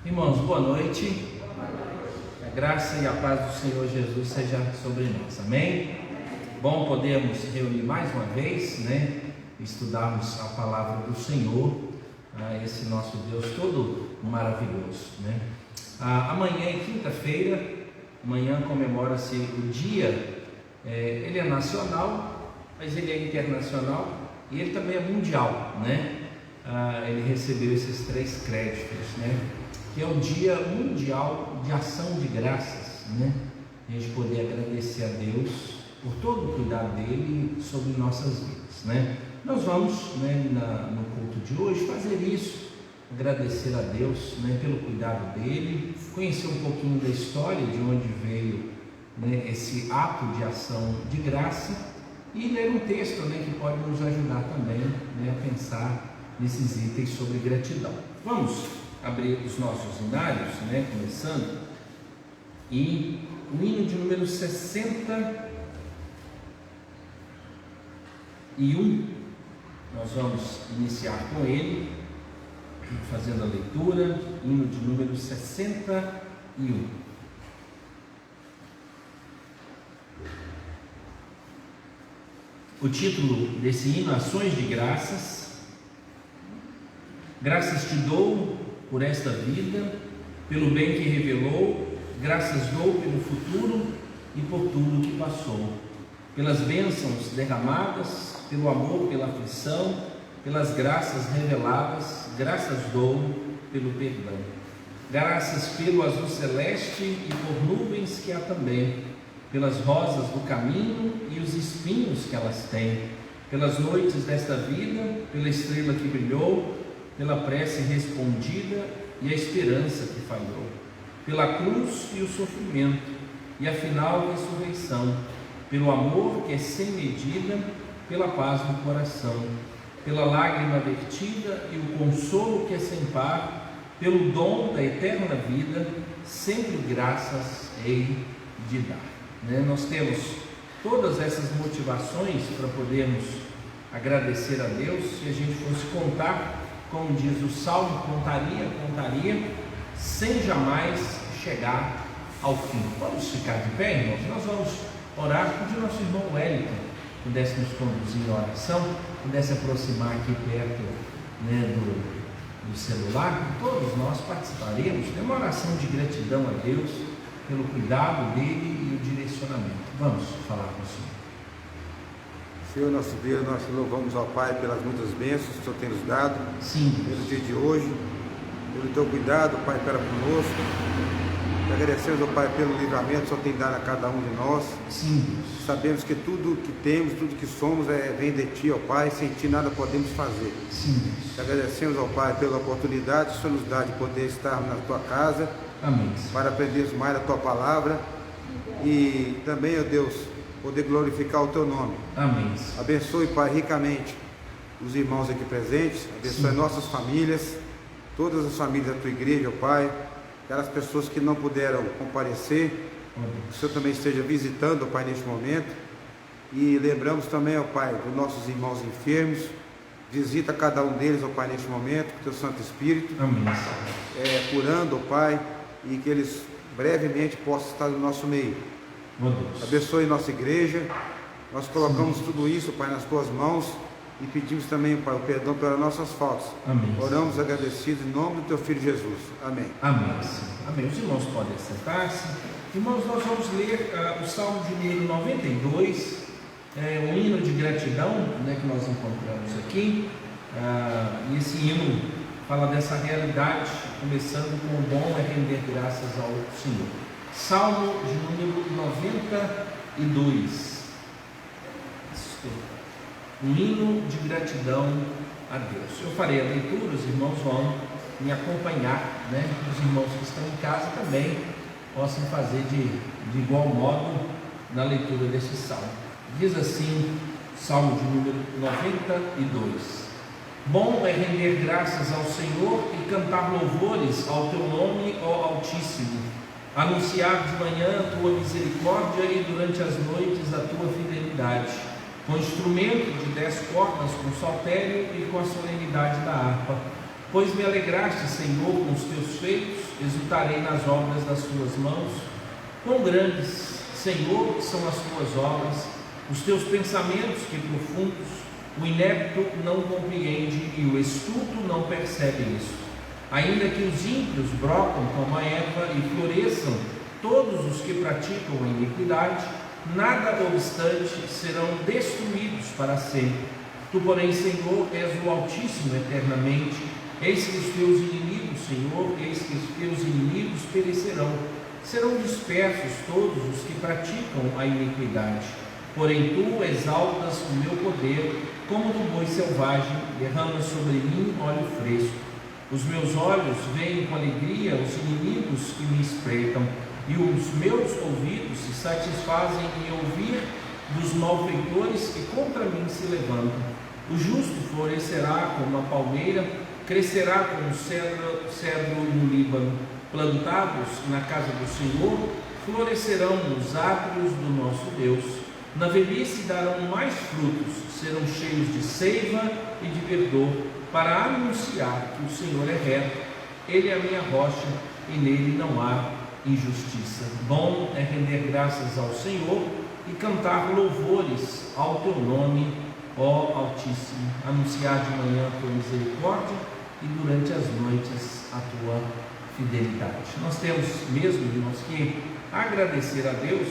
Irmãos, boa noite. A graça e a paz do Senhor Jesus seja sobre nós. Amém? Bom podermos reunir mais uma vez, estudarmos a palavra do Senhor, esse nosso Deus todo maravilhoso, Amanhã é quinta-feira, amanhã comemora-se o dia, ele é nacional, mas ele é internacional e ele também é mundial, ele recebeu esses 3 créditos, que é o Dia Mundial de Ação de Graças, a gente poder agradecer a Deus por todo o cuidado dele sobre nossas vidas, Nós vamos, no culto de hoje, fazer isso, agradecer a Deus, pelo cuidado dele, conhecer um pouquinho da história de onde veio, esse ato de ação de graça e ler um texto, que pode nos ajudar também, a pensar nesses itens sobre gratidão. Vamos abrir os nossos hinários, começando, e o hino de número 61, nós vamos iniciar com ele, fazendo a leitura, hino de número 61. O título desse hino, Ações de Graças. Graças te dou por esta vida, pelo bem que revelou, graças dou pelo futuro e por tudo que passou, pelas bênçãos derramadas, pelo amor, pela aflição, pelas graças reveladas, graças dou pelo perdão, graças pelo azul celeste e por nuvens que há também, pelas rosas do caminho e os espinhos que elas têm, pelas noites desta vida, pela estrela que brilhou, pela prece respondida e a esperança que falhou, pela cruz e o sofrimento e a final ressurreição, pelo amor que é sem medida, pela paz no coração, pela lágrima vertida e o consolo que é sem par, pelo dom da eterna vida, sempre graças hei de dar. Nós temos todas essas motivações para podermos agradecer a Deus. Se a gente fosse contar, como diz o Salmo, contaria, sem jamais chegar ao fim. Vamos ficar de pé, irmãos? Nós vamos orar, pedir nosso irmão Wellington pudesse nos conduzir em oração, pudesse aproximar aqui perto do celular, e todos nós participaremos de uma oração de gratidão a Deus pelo cuidado dele e o direcionamento. Vamos falar com o Senhor. Senhor nosso Deus, nós te louvamos ao Pai pelas muitas bênçãos que o Senhor tem nos dado, pelo dia de hoje, pelo teu cuidado, Pai, para conosco. Te agradecemos, ao Pai, pelo livramento que o Senhor tem dado a cada um de nós. Sim. Sabemos que tudo que temos, tudo que somos vem de Ti, ó Pai, sem Ti nada podemos fazer. Sim. Te agradecemos, ao Pai, pela oportunidade que o Senhor nos dá de poder estar na Tua casa. Amém. Para aprendermos mais a Tua palavra e também, ó Deus, poder glorificar o Teu nome. Amém. Abençoe, Pai, ricamente os irmãos aqui presentes, abençoe nossas famílias, todas as famílias da Tua igreja, ó Pai, aquelas pessoas que não puderam comparecer, que o Senhor também esteja visitando, ó Pai, neste momento, e lembramos também, ó Pai, dos nossos irmãos enfermos, visita cada um deles, ó Pai, neste momento, com o Teu Santo Espírito, Amém. Curando, ó Pai, e que eles brevemente possam estar no nosso meio. Abençoe nossa igreja. Nós colocamos tudo isso, Pai, nas Tuas mãos e pedimos também, Pai, o perdão pelas nossas faltas. Amém. Oramos agradecidos em nome do Teu Filho Jesus. Amém. Amém. Amém. Os irmãos podem sentar-se. Irmãos, nós vamos ler o Salmo de número 92, um hino de gratidão, que nós encontramos aqui. E esse hino fala dessa realidade, começando com o bom é render graças ao Senhor. Salmo de número 92. Um hino de gratidão a Deus. Eu farei a leitura, os irmãos vão me acompanhar, Os irmãos que estão em casa também possam fazer de igual modo na leitura deste salmo. Diz assim, Salmo de número 92. Bom é render graças ao Senhor e cantar louvores ao teu nome, ó Altíssimo. Anunciar de manhã a tua misericórdia e durante as noites a tua fidelidade, com instrumento de 10 cordas, com saltério e com a solenidade da harpa. Pois me alegraste, Senhor, com os teus feitos, exultarei nas obras das tuas mãos. Quão grandes, Senhor, são as tuas obras, os teus pensamentos que profundos. O inepto não compreende e o estulto não percebe isso. Ainda que os ímpios brotam como a erva e floresçam todos os que praticam a iniquidade, nada obstante serão destruídos para sempre. Tu, porém, Senhor, és o Altíssimo eternamente. Eis que os teus inimigos, Senhor, eis que os teus inimigos perecerão. Serão dispersos todos os que praticam a iniquidade. Porém tu exaltas o meu poder, como do boi selvagem, derramas sobre mim óleo fresco. Os meus olhos veem com alegria os inimigos que me espreitam, e os meus ouvidos se satisfazem em ouvir dos malfeitores que contra mim se levantam. O justo florescerá como a palmeira, crescerá como o cedro no Líbano. Plantados na casa do Senhor, florescerão nos átrios do nosso Deus. Na velhice darão mais frutos, serão cheios de seiva e de verdor, para anunciar que o Senhor é reto. Ele é a minha rocha e nele não há injustiça. Bom é render graças ao Senhor e cantar louvores ao teu nome, ó Altíssimo. Anunciar de manhã a tua misericórdia e durante as noites a tua fidelidade. Nós temos mesmo, irmãos, que agradecer a Deus,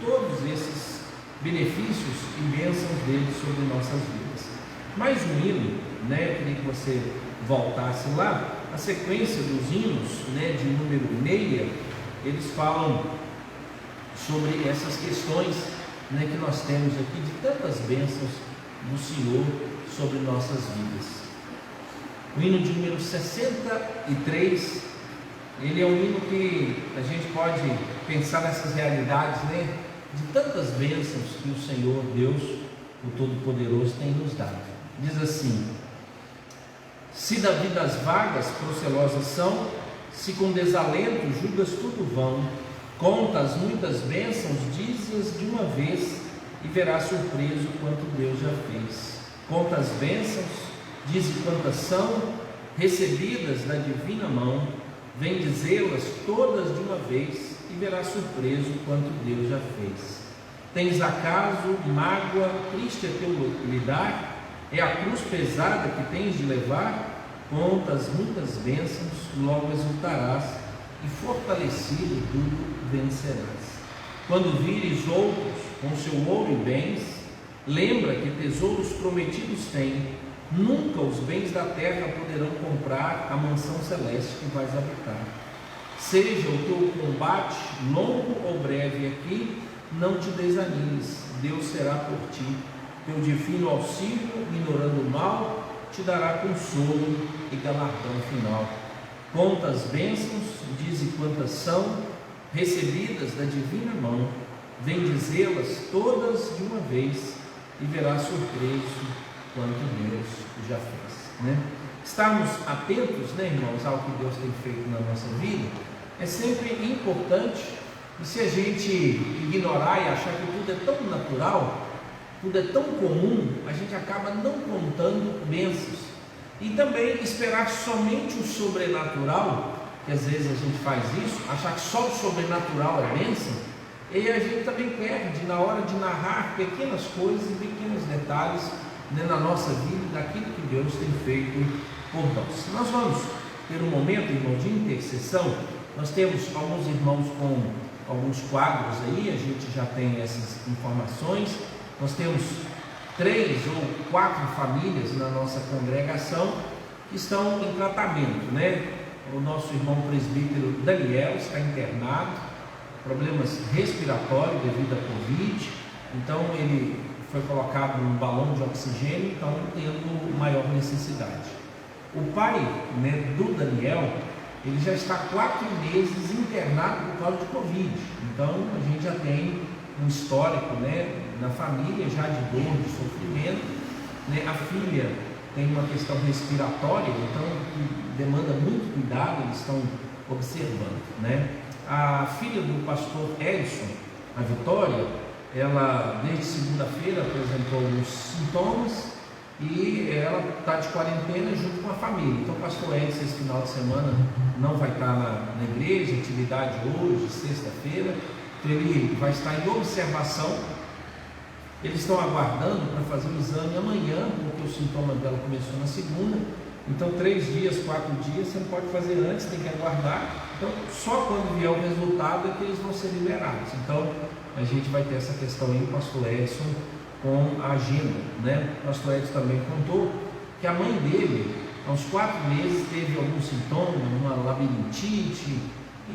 por todos esses benefícios e bênçãos dele sobre nossas vidas. Mais um hino, eu queria que você voltasse lá, a sequência dos hinos, de número 6, eles falam sobre essas questões, que nós temos aqui de tantas bênçãos do Senhor sobre nossas vidas. O hino de número 63, ele é um hino que a gente pode pensar nessas realidades, de tantas bênçãos que o Senhor Deus, o Todo-Poderoso, tem nos dado. Diz assim: se da vida as vagas procelosas são, se com desalento julgas tudo vão, conta as muitas bênçãos, dize-as de uma vez, e verás surpreso quanto Deus já fez. Conta as bênçãos, dize quantas são, recebidas da divina mão, vem dizê-las todas de uma vez, e verás surpreso quanto Deus já fez. Tens acaso mágoa, triste é teu lidar? É a cruz pesada que tens de levar? Contas muitas bênçãos, logo exultarás, e fortalecido tudo vencerás. Quando vires outros com seu ouro e bens, lembra que tesouros prometidos tem. Nunca os bens da terra poderão comprar a mansão celeste que vais habitar. Seja o teu combate longo ou breve aqui, não te desanimes, Deus será por ti. Teu divino auxílio, ignorando o mal, te dará consolo e galardão final. Conta as bênçãos, dize quantas são, recebidas da divina mão, vem dizê-las todas de uma vez, e verás surpreso quanto Deus já fez. Estarmos atentos, irmãos, ao que Deus tem feito na nossa vida é sempre importante. E se a gente ignorar e achar que tudo é tão natural, tudo é tão comum, a gente acaba não contando bênçãos. E também esperar somente o sobrenatural, que às vezes a gente faz isso, achar que só o sobrenatural é bênção, e a gente também perde na hora de narrar pequenas coisas e pequenos detalhes na nossa vida, daquilo que Deus tem feito por nós. Nós vamos ter um momento, irmão, de intercessão. Nós temos alguns irmãos com alguns quadros aí, a gente já tem essas informações. Nós temos 3 ou 4 famílias na nossa congregação que estão em tratamento, O nosso irmão presbítero Daniel está internado, problemas respiratórios devido à Covid, então ele foi colocado num balão de oxigênio, então tendo maior necessidade. O pai, do Daniel, ele já está 4 meses internado por causa de Covid, então a gente já tem um histórico, na família já de dor, de sofrimento, a filha tem uma questão respiratória, então demanda muito cuidado, eles estão observando, né? A filha do pastor Edson, a Vitória, ela desde segunda-feira apresentou alguns sintomas e ela está de quarentena junto com a família. Então o pastor Edson esse final de semana não vai estar na igreja, atividade hoje, sexta-feira, então ele vai estar em observação. Eles estão aguardando para fazer o exame amanhã, porque o sintoma dela começou na segunda. Então 3 dias, 4 dias, você não pode fazer antes, tem que aguardar. Então só quando vier o resultado é que eles vão ser liberados. Então a gente vai ter essa questão aí, o pastor Edson com a agenda, né? O pastor Edson também contou que a mãe dele, há uns 4 meses, teve algum sintoma, uma labirintite,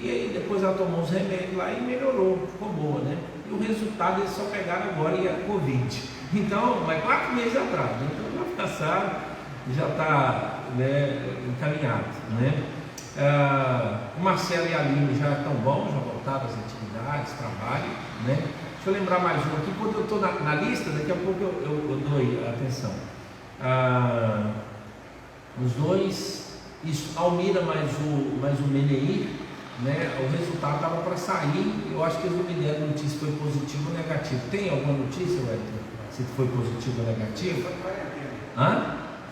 e aí depois ela tomou os remédios lá e melhorou, ficou boa, né? E o resultado eles só pegaram agora e é Covid. Então, mas 4 meses atrás, né? Então já passaram, já está, né, encaminhado, né? O Marcelo e a Aline já estão bons, já voltaram às atividades, trabalho, né? Deixa eu lembrar mais um aqui, quando eu estou na lista, daqui a pouco eu dou atenção. Os dois, isso, Almira mais o Meneir, né? O resultado estava para sair, eu acho que eles não me deram notícia se foi positivo ou negativo. Tem alguma notícia, Wellington? Se foi positivo ou negativo?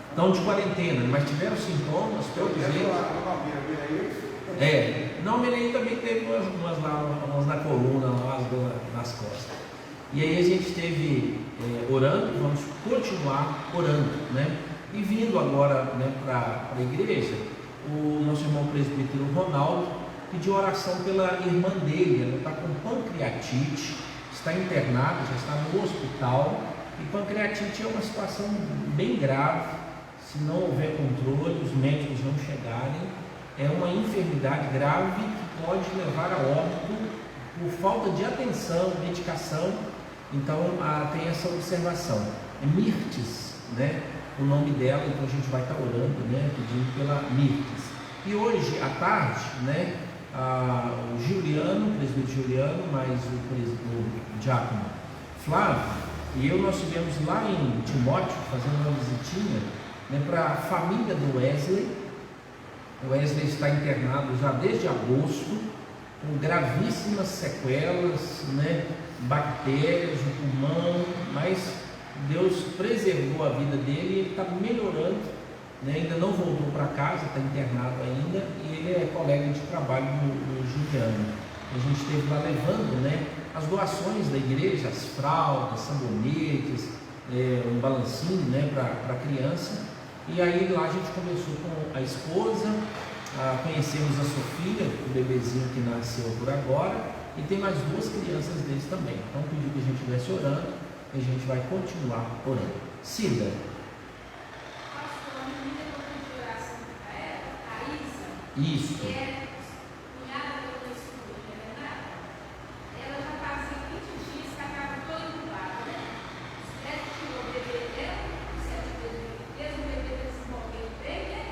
Estão de quarentena, mas tiveram sintomas, todos eles. Não, o Meneir também teve umas na coluna, umas nas costas. E aí a gente esteve orando, vamos continuar orando, né? E vindo agora, né, para a igreja, o nosso irmão presbítero Ronaldo pediu oração pela irmã dele. Ela está com pancreatite, está internada, já está no hospital. E pancreatite é uma situação bem grave. Se não houver controle, os médicos não chegarem, é uma enfermidade grave que pode levar a óbito por falta de atenção, medicação. Então tem essa observação. É Mirtes, né? O nome dela, então a gente vai estar orando, né? Pedindo pela Mirtes. E hoje à tarde, né? O Juliano, o presbítero Juliano, mais o diácono Flávio, e eu, nós estivemos lá em Timóteo fazendo uma visitinha, né, para a família do Wesley. O Wesley está internado já desde agosto, com gravíssimas sequelas, né, bactérias no pulmão, mas Deus preservou a vida dele e ele está melhorando, né, ainda não voltou para casa, está internado ainda, e ele é colega de trabalho do Juliano. A gente esteve lá levando, né, as doações da igreja, as fraldas, sabonetes, um balancinho, né, para a criança. E aí lá a gente começou com a esposa, conhecemos a Sofia, o bebezinho que nasceu por agora, e tem mais 2 crianças deles também. Então pediu que a gente estivesse orando, e a gente vai continuar orando. Cida. Isso.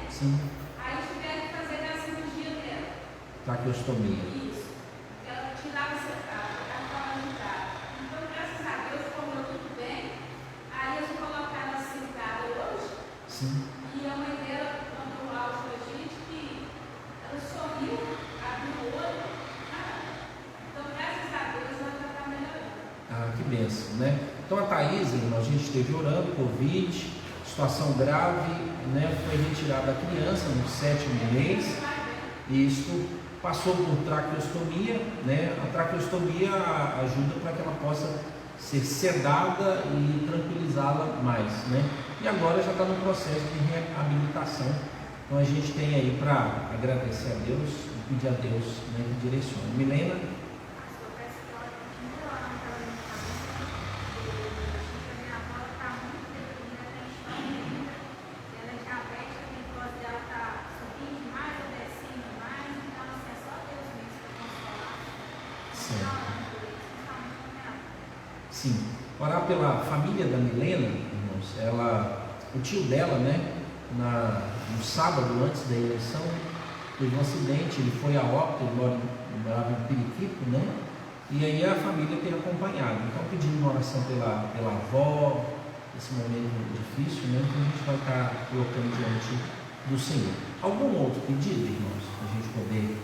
Sim. Aí tiveram que fazer a cirurgia dela. Traqueostomia. Isso. Ela tirava ela estava juntada. Então, graças a Deus, correu tudo bem. Aí eles colocaram ela sentada hoje. Sim. E a mãe dela mandou áudio pra gente que ela sorriu, abriu o olho. Então, graças a Deus, ela já está melhorando. Que bênção, né? Então a Thaís, a gente esteve orando, Covid, situação grave, né? Foi retirada a criança no 7º mês, e isso passou por traqueostomia, né? A traqueostomia ajuda para que ela possa ser sedada e tranquilizá-la mais, né? E agora já está no processo de reabilitação. Então a gente tem aí para agradecer a Deus e pedir a Deus, né, que direcione. Milena? Sim, orar pela família da Milena, irmãos. O tio dela, né, no sábado antes da eleição, teve um acidente, ele foi a óbito, ele morava em Periquito, né, e aí a família tem acompanhado. Então pedindo uma oração pela avó, esse momento difícil, né? Então a gente vai estar colocando diante do Senhor. Algum outro pedido, irmãos, para a gente poder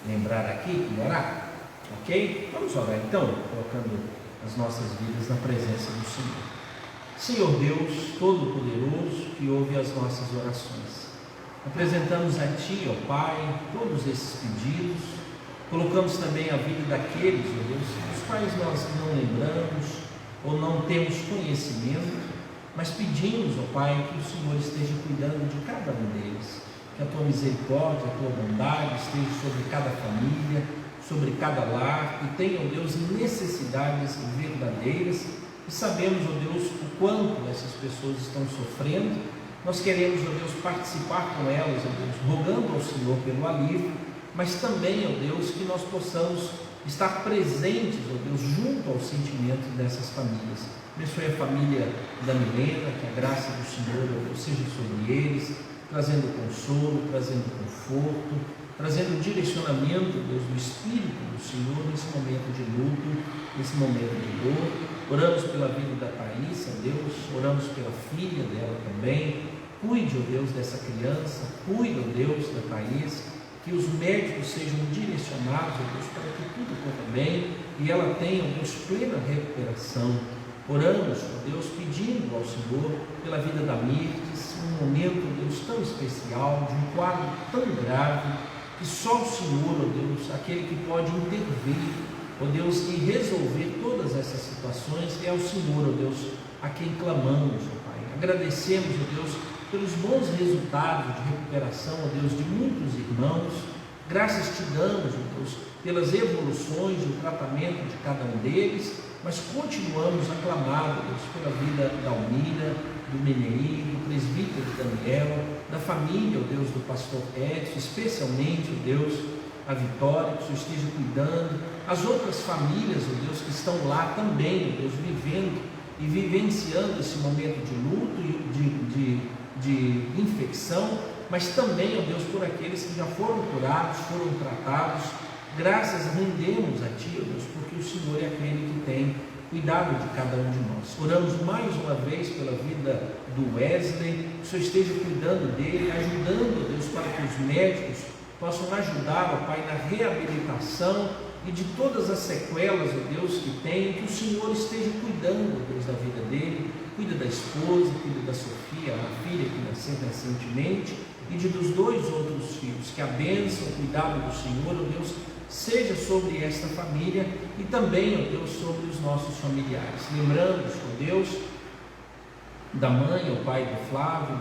lembrar aqui e orar? Ok? Vamos orar então, colocando as nossas vidas na presença do Senhor. Senhor Deus Todo-Poderoso, que ouve as nossas orações, apresentamos a Ti, ó Pai, todos esses pedidos, colocamos também a vida daqueles, ó Deus, dos quais nós não lembramos ou não temos conhecimento, mas pedimos, ó Pai, que o Senhor esteja cuidando de cada um deles, que a Tua misericórdia, a Tua bondade esteja sobre cada família, sobre cada lar, que tenham, Deus, necessidades verdadeiras, e sabemos, ó Deus, o quanto essas pessoas estão sofrendo. Nós queremos, ó Deus, participar com elas, ó Deus, rogando ao Senhor pelo alívio, mas também, ó Deus, que nós possamos estar presentes, ó Deus, junto ao sentimento dessas famílias. Abençoe a família da Milena, que a graça do Senhor, ó Deus, seja sobre eles, trazendo consolo, trazendo conforto, trazendo direcionamento, Deus, do Espírito do Senhor nesse momento de luto, nesse momento de dor. Oramos pela vida da Thaís, Deus, oramos pela filha dela também. Cuide, ó Deus, dessa criança, cuide, ó Deus, da Thaís, que os médicos sejam direcionados, ó Deus, para que tudo corra bem e ela tenha, ó Deus, plena recuperação. Oramos, ó Deus, pedindo ao Senhor pela vida da Mirtes, um momento, ó Deus, tão especial, de um quadro tão grave, que só o Senhor, ó Deus, aquele que pode intervir, ó Deus, e resolver todas essas situações, é o Senhor, ó Deus, a quem clamamos, ó Pai. Agradecemos, ó Deus, pelos bons resultados de recuperação, ó Deus, de muitos irmãos. Graças te damos, ó Deus, pelas evoluções do tratamento de cada um deles, mas continuamos a clamar, ó Deus, pela vida da Almira, do Meneí, do presbítero Daniel, da família, ó Deus, do pastor Edson, especialmente, ó Deus, a Vitória, que o Senhor esteja cuidando, as outras famílias, ó Deus, que estão lá também, ó Deus, vivendo e vivenciando esse momento de luto e de infecção, mas também, ó Deus, por aqueles que já foram curados, foram tratados. Graças rendemos a Ti, ó Deus, porque o Senhor é aquele que tem cuidado de cada um de nós. Oramos mais uma vez pela vida do Wesley, que o Senhor esteja cuidando dele, ajudando, ó Deus, para que os médicos possam ajudar, ó Pai, na reabilitação e de todas as sequelas, ó Deus, que tem, que o Senhor esteja cuidando, ó Deus, da vida dele. Cuida da esposa, cuida da Sofia, a filha que nasceu recentemente, e dos dois outros filhos. Que a bênção, o cuidado do Senhor, ó Deus, seja sobre esta família e também, ó Deus, sobre os nossos familiares. Lembramos, ó Deus, da mãe, ó Pai do Flávio,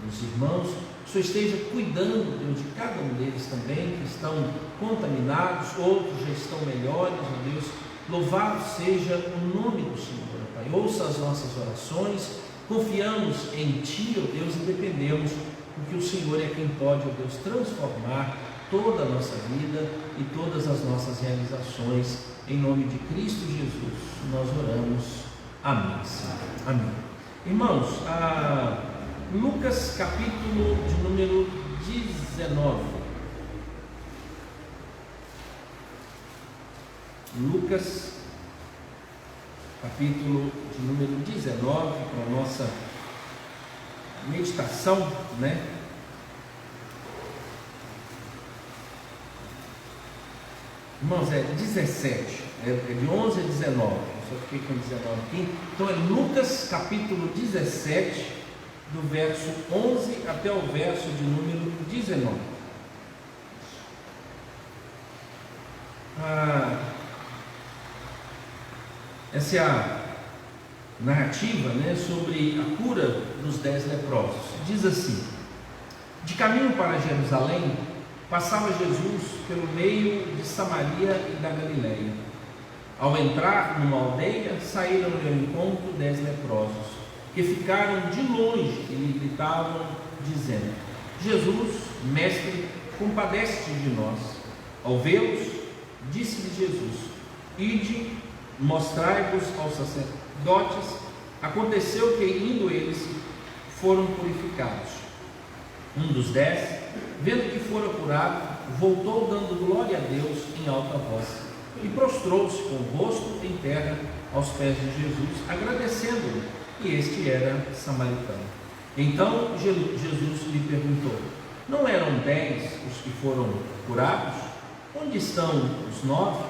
dos irmãos, o Senhor esteja cuidando, Deus, de cada um deles também, que estão contaminados, outros já estão melhores, ó Deus. Louvado seja o nome do Senhor, ó Pai. Ouça as nossas orações, confiamos em Ti, ó Deus, e dependemos, porque o Senhor é quem pode, ó Deus, transformar toda a nossa vida e todas as nossas realizações. Em nome de Cristo Jesus, nós oramos. Amém. Amém. Irmãos, Lucas capítulo de número 19. Lucas capítulo de número 19, para a nossa meditação, né? Irmãos, é 17, é de 11 a 19, eu só fiquei com 19 aqui. Então é Lucas capítulo 17, do verso 11 até o verso de número 19. Essa é a narrativa, né, sobre a cura dos 10 leprosos. Diz assim: de caminho para Jerusalém, passava Jesus pelo meio de Samaria e da Galileia. Ao entrar numa aldeia, saíram-lhe ao encontro 10 leprosos, que ficaram de longe e lhe gritavam, dizendo: Jesus, mestre, compadece-te de nós. Ao vê-los, disse-lhe Jesus: ide, mostrai-vos aos sacerdotes. Aconteceu que, indo eles, foram purificados. Um dos 10, vendo que fora curado, voltou dando glória a Deus em alta voz, e prostrou-se com o rosto em terra aos pés de Jesus, agradecendo-lhe. e este era samaritano. Então Jesus lhe perguntou: não eram 10 os que foram curados? Onde estão os 9?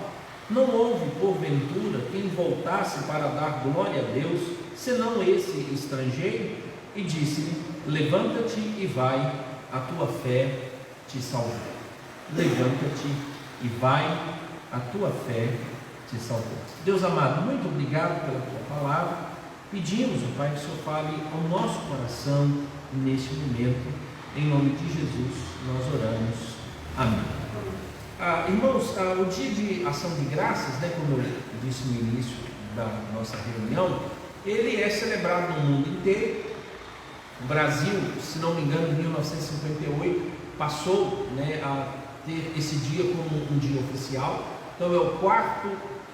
Não houve, porventura, quem voltasse para dar glória a Deus, senão esse estrangeiro? E disse-lhe: levanta-te e vai, a tua fé te salvou. Levanta-te e vai, a tua fé te salvou. Deus amado, muito obrigado pela tua palavra. Pedimos, ó Pai, que o Senhor fale ao nosso coração neste momento. Em nome de Jesus nós oramos. Amém. Irmãos, o dia de ação de graças, como eu disse no início da nossa reunião, ele é celebrado no mundo inteiro. O Brasil, se não me engano, em 1958, passou a ter esse dia como um dia oficial. Então é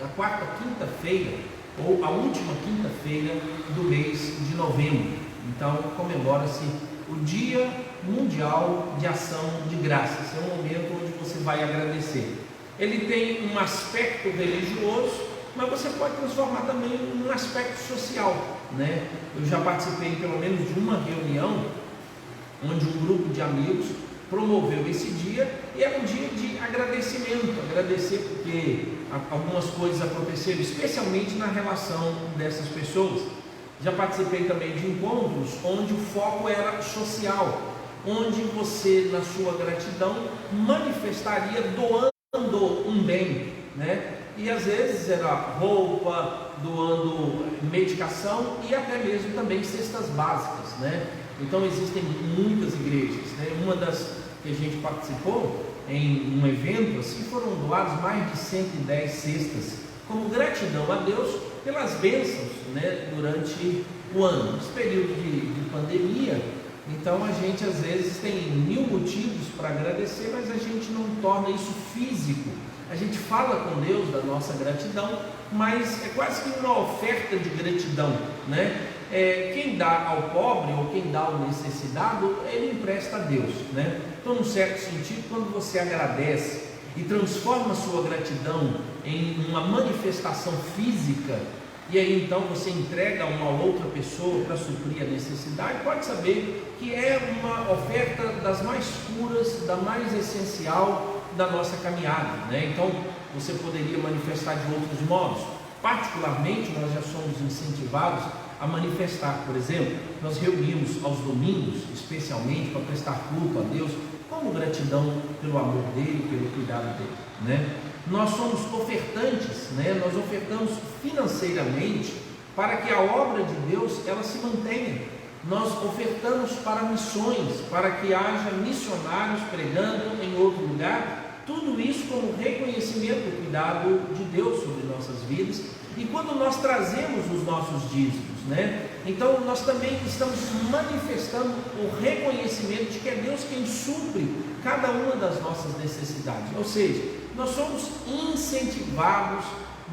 a quarta quinta-feira, ou a última quinta-feira do mês de novembro. Então comemora-se o Dia Mundial de Ação de Graças. É um momento onde você vai agradecer. Ele tem um aspecto religioso, mas você pode transformar também num aspecto social, Eu já participei pelo menos de uma reunião onde um grupo de amigos promoveu esse dia, e era um dia de agradecimento, agradecer porque algumas coisas aconteceram, especialmente na relação dessas pessoas. Já participei também de encontros onde o foco era social, onde você, na sua gratidão, manifestaria doando um bem, E às vezes era roupa, doando medicação e até mesmo também cestas básicas, Então existem muitas igrejas, Uma das que a gente participou em um evento assim, foram doadas mais de 110 cestas, como gratidão a Deus pelas bênçãos, durante o ano. Nesse período de pandemia, então a gente às vezes tem 1000 motivos para agradecer, mas a gente não torna isso físico. A gente fala com Deus da nossa gratidão, mas é quase que uma oferta de gratidão, Quem dá ao pobre ou quem dá ao necessitado, ele empresta a Deus, Então, num certo sentido, quando você agradece e transforma a sua gratidão em uma manifestação física, e aí então você entrega a uma outra pessoa para suprir a necessidade, pode saber que é uma oferta das mais puras, da mais essencial da nossa caminhada, Então você poderia manifestar de outros modos. Particularmente, nós já somos incentivados a manifestar. Por exemplo, nós reunimos aos domingos, especialmente para prestar culto a Deus, como gratidão pelo amor dele, pelo cuidado dele, Nós somos ofertantes, Nós ofertamos financeiramente para que a obra de Deus ela se mantenha. Nós ofertamos para missões, para que haja missionários pregando em outro lugar. Tudo isso como reconhecimento do cuidado de Deus sobre nossas vidas. E quando nós trazemos os nossos dízimos, então nós também estamos manifestando o reconhecimento de que é Deus quem supre cada uma das nossas necessidades. Ou seja, nós somos incentivados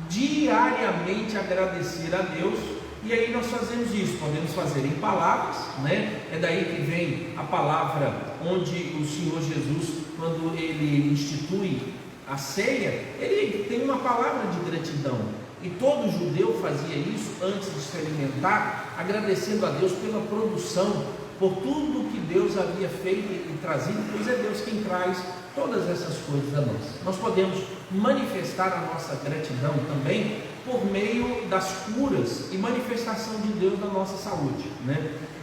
diariamente a agradecer a Deus. E aí nós fazemos isso, podemos fazer em palavras, É daí que vem a palavra onde o Senhor Jesus, quando ele institui a ceia, ele tem uma palavra de gratidão. E todo judeu fazia isso antes de se alimentar, agradecendo a Deus pela produção, por tudo que Deus havia feito e trazido, pois é Deus quem traz todas essas coisas a nós. Nós podemos manifestar a nossa gratidão também por meio das curas e manifestação de Deus na nossa saúde,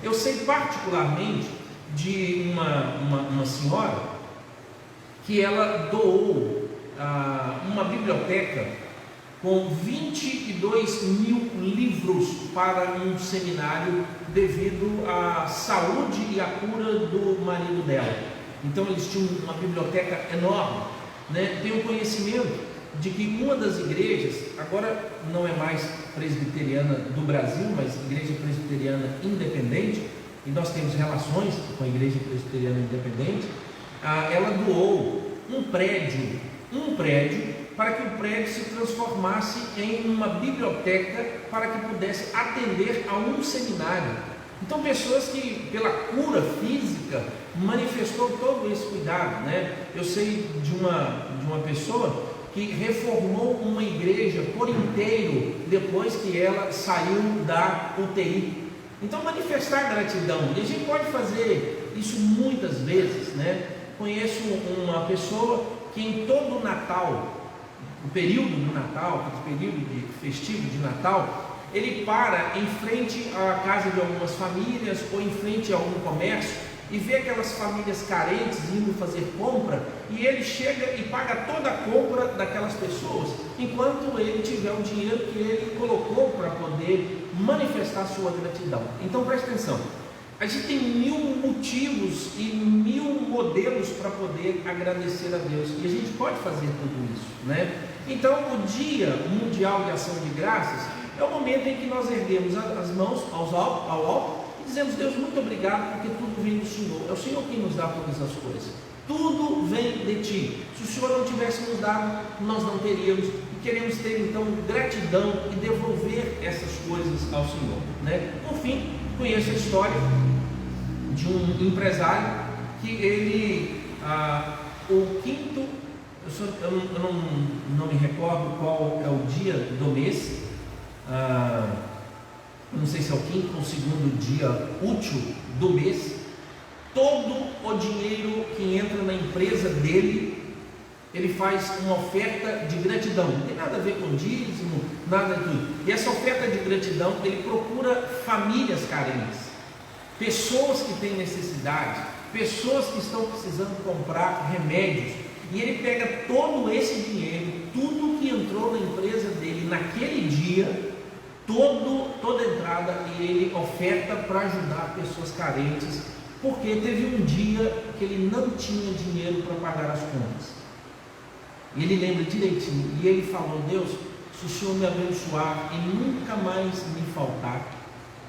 Eu sei particularmente de uma senhora que ela doou uma biblioteca com 22.000 livros para um seminário devido à saúde e à cura do marido dela. Então eles tinham uma biblioteca enorme, Tenho conhecimento de que uma das igrejas, agora não é mais presbiteriana do Brasil, mas igreja presbiteriana independente, e nós temos relações com a igreja presbiteriana independente, ela doou um prédio para que o prédio se transformasse em uma biblioteca para que pudesse atender a um seminário. Então pessoas que pela cura física manifestou todo esse cuidado, Eu sei de uma pessoa que reformou uma igreja por inteiro depois que ela saiu da UTI. Então, manifestar gratidão, e a gente pode fazer isso muitas vezes, né? Conheço uma pessoa que em todo o Natal, no período do Natal, no período festivo de Natal, ele para em frente à casa de algumas famílias ou em frente a algum comércio e vê aquelas famílias carentes indo fazer compra, e ele chega e paga toda a compra daquelas pessoas, enquanto ele tiver o dinheiro que ele colocou para poder manifestar sua gratidão. Então preste atenção, a gente tem 1000 motivos e 1000 modelos para poder agradecer a Deus, e a gente pode fazer tudo isso, né? Então o Dia Mundial de Ação de Graças é o momento em que nós erguemos as mãos ao alto e dizemos: Deus, muito obrigado, porque tudo vem do Senhor, é o Senhor quem nos dá todas as coisas, tudo vem de Ti. Se o Senhor não tivesse nos dado, nós não teríamos, e queremos ter então gratidão e devolver essas coisas ao Senhor, né? Por fim, conheço a história de um empresário que ele, o quinto, eu não me recordo qual é o dia do mês, não sei se é o quinto ou segundo dia útil do mês, todo o dinheiro que entra na empresa dele, ele faz uma oferta de gratidão. Não tem nada a ver com dízimo, nada de tudo. E essa oferta de gratidão, ele procura famílias carentes, pessoas que têm necessidade, pessoas que estão precisando comprar remédios, e ele pega todo esse dinheiro, tudo que entrou na empresa dele naquele dia, toda entrada, e ele oferta para ajudar pessoas carentes, porque teve um dia que ele não tinha dinheiro para pagar as contas. E ele lembra direitinho, e ele falou: Deus, se o Senhor me abençoar e nunca mais me faltar,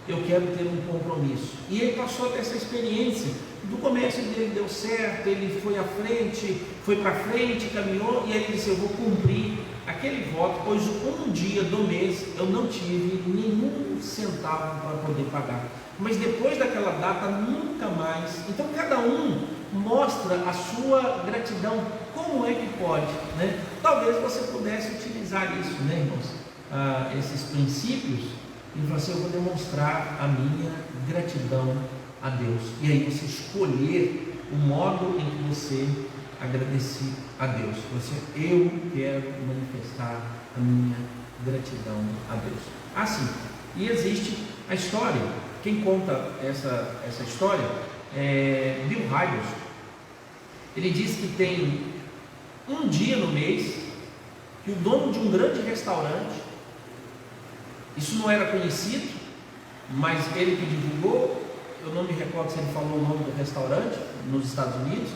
eu quero ter um compromisso. E ele passou dessa experiência, do comércio dele deu certo, ele foi à frente, foi para frente, caminhou, e aí ele disse: eu vou cumprir aquele voto, pois um dia do mês eu não tive nenhum centavo para poder pagar, mas depois daquela data nunca mais. Então cada um mostra a sua gratidão. Como é que pode, né? Talvez você pudesse utilizar isso, né, irmãos? Esses princípios, e falar assim: eu vou demonstrar a minha gratidão a Deus, e aí você escolher o modo em que você agradece a Deus. Eu quero manifestar a minha gratidão a Deus. Assim, e existe a história. Quem conta essa história é Bill Hybels. Ele diz que tem um dia no mês que o dono de um grande restaurante, isso não era conhecido, mas ele que divulgou, eu não me recordo se ele falou o nome do restaurante nos Estados Unidos,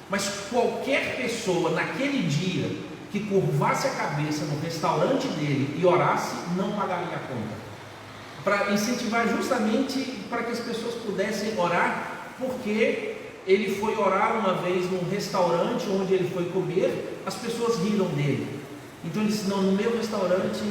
mas qualquer pessoa naquele dia que curvasse a cabeça no restaurante dele e orasse, não pagaria a conta, para incentivar justamente para que as pessoas pudessem orar, porque ele foi orar uma vez num restaurante onde ele foi comer, as pessoas riram dele. Então ele disse: não, no meu restaurante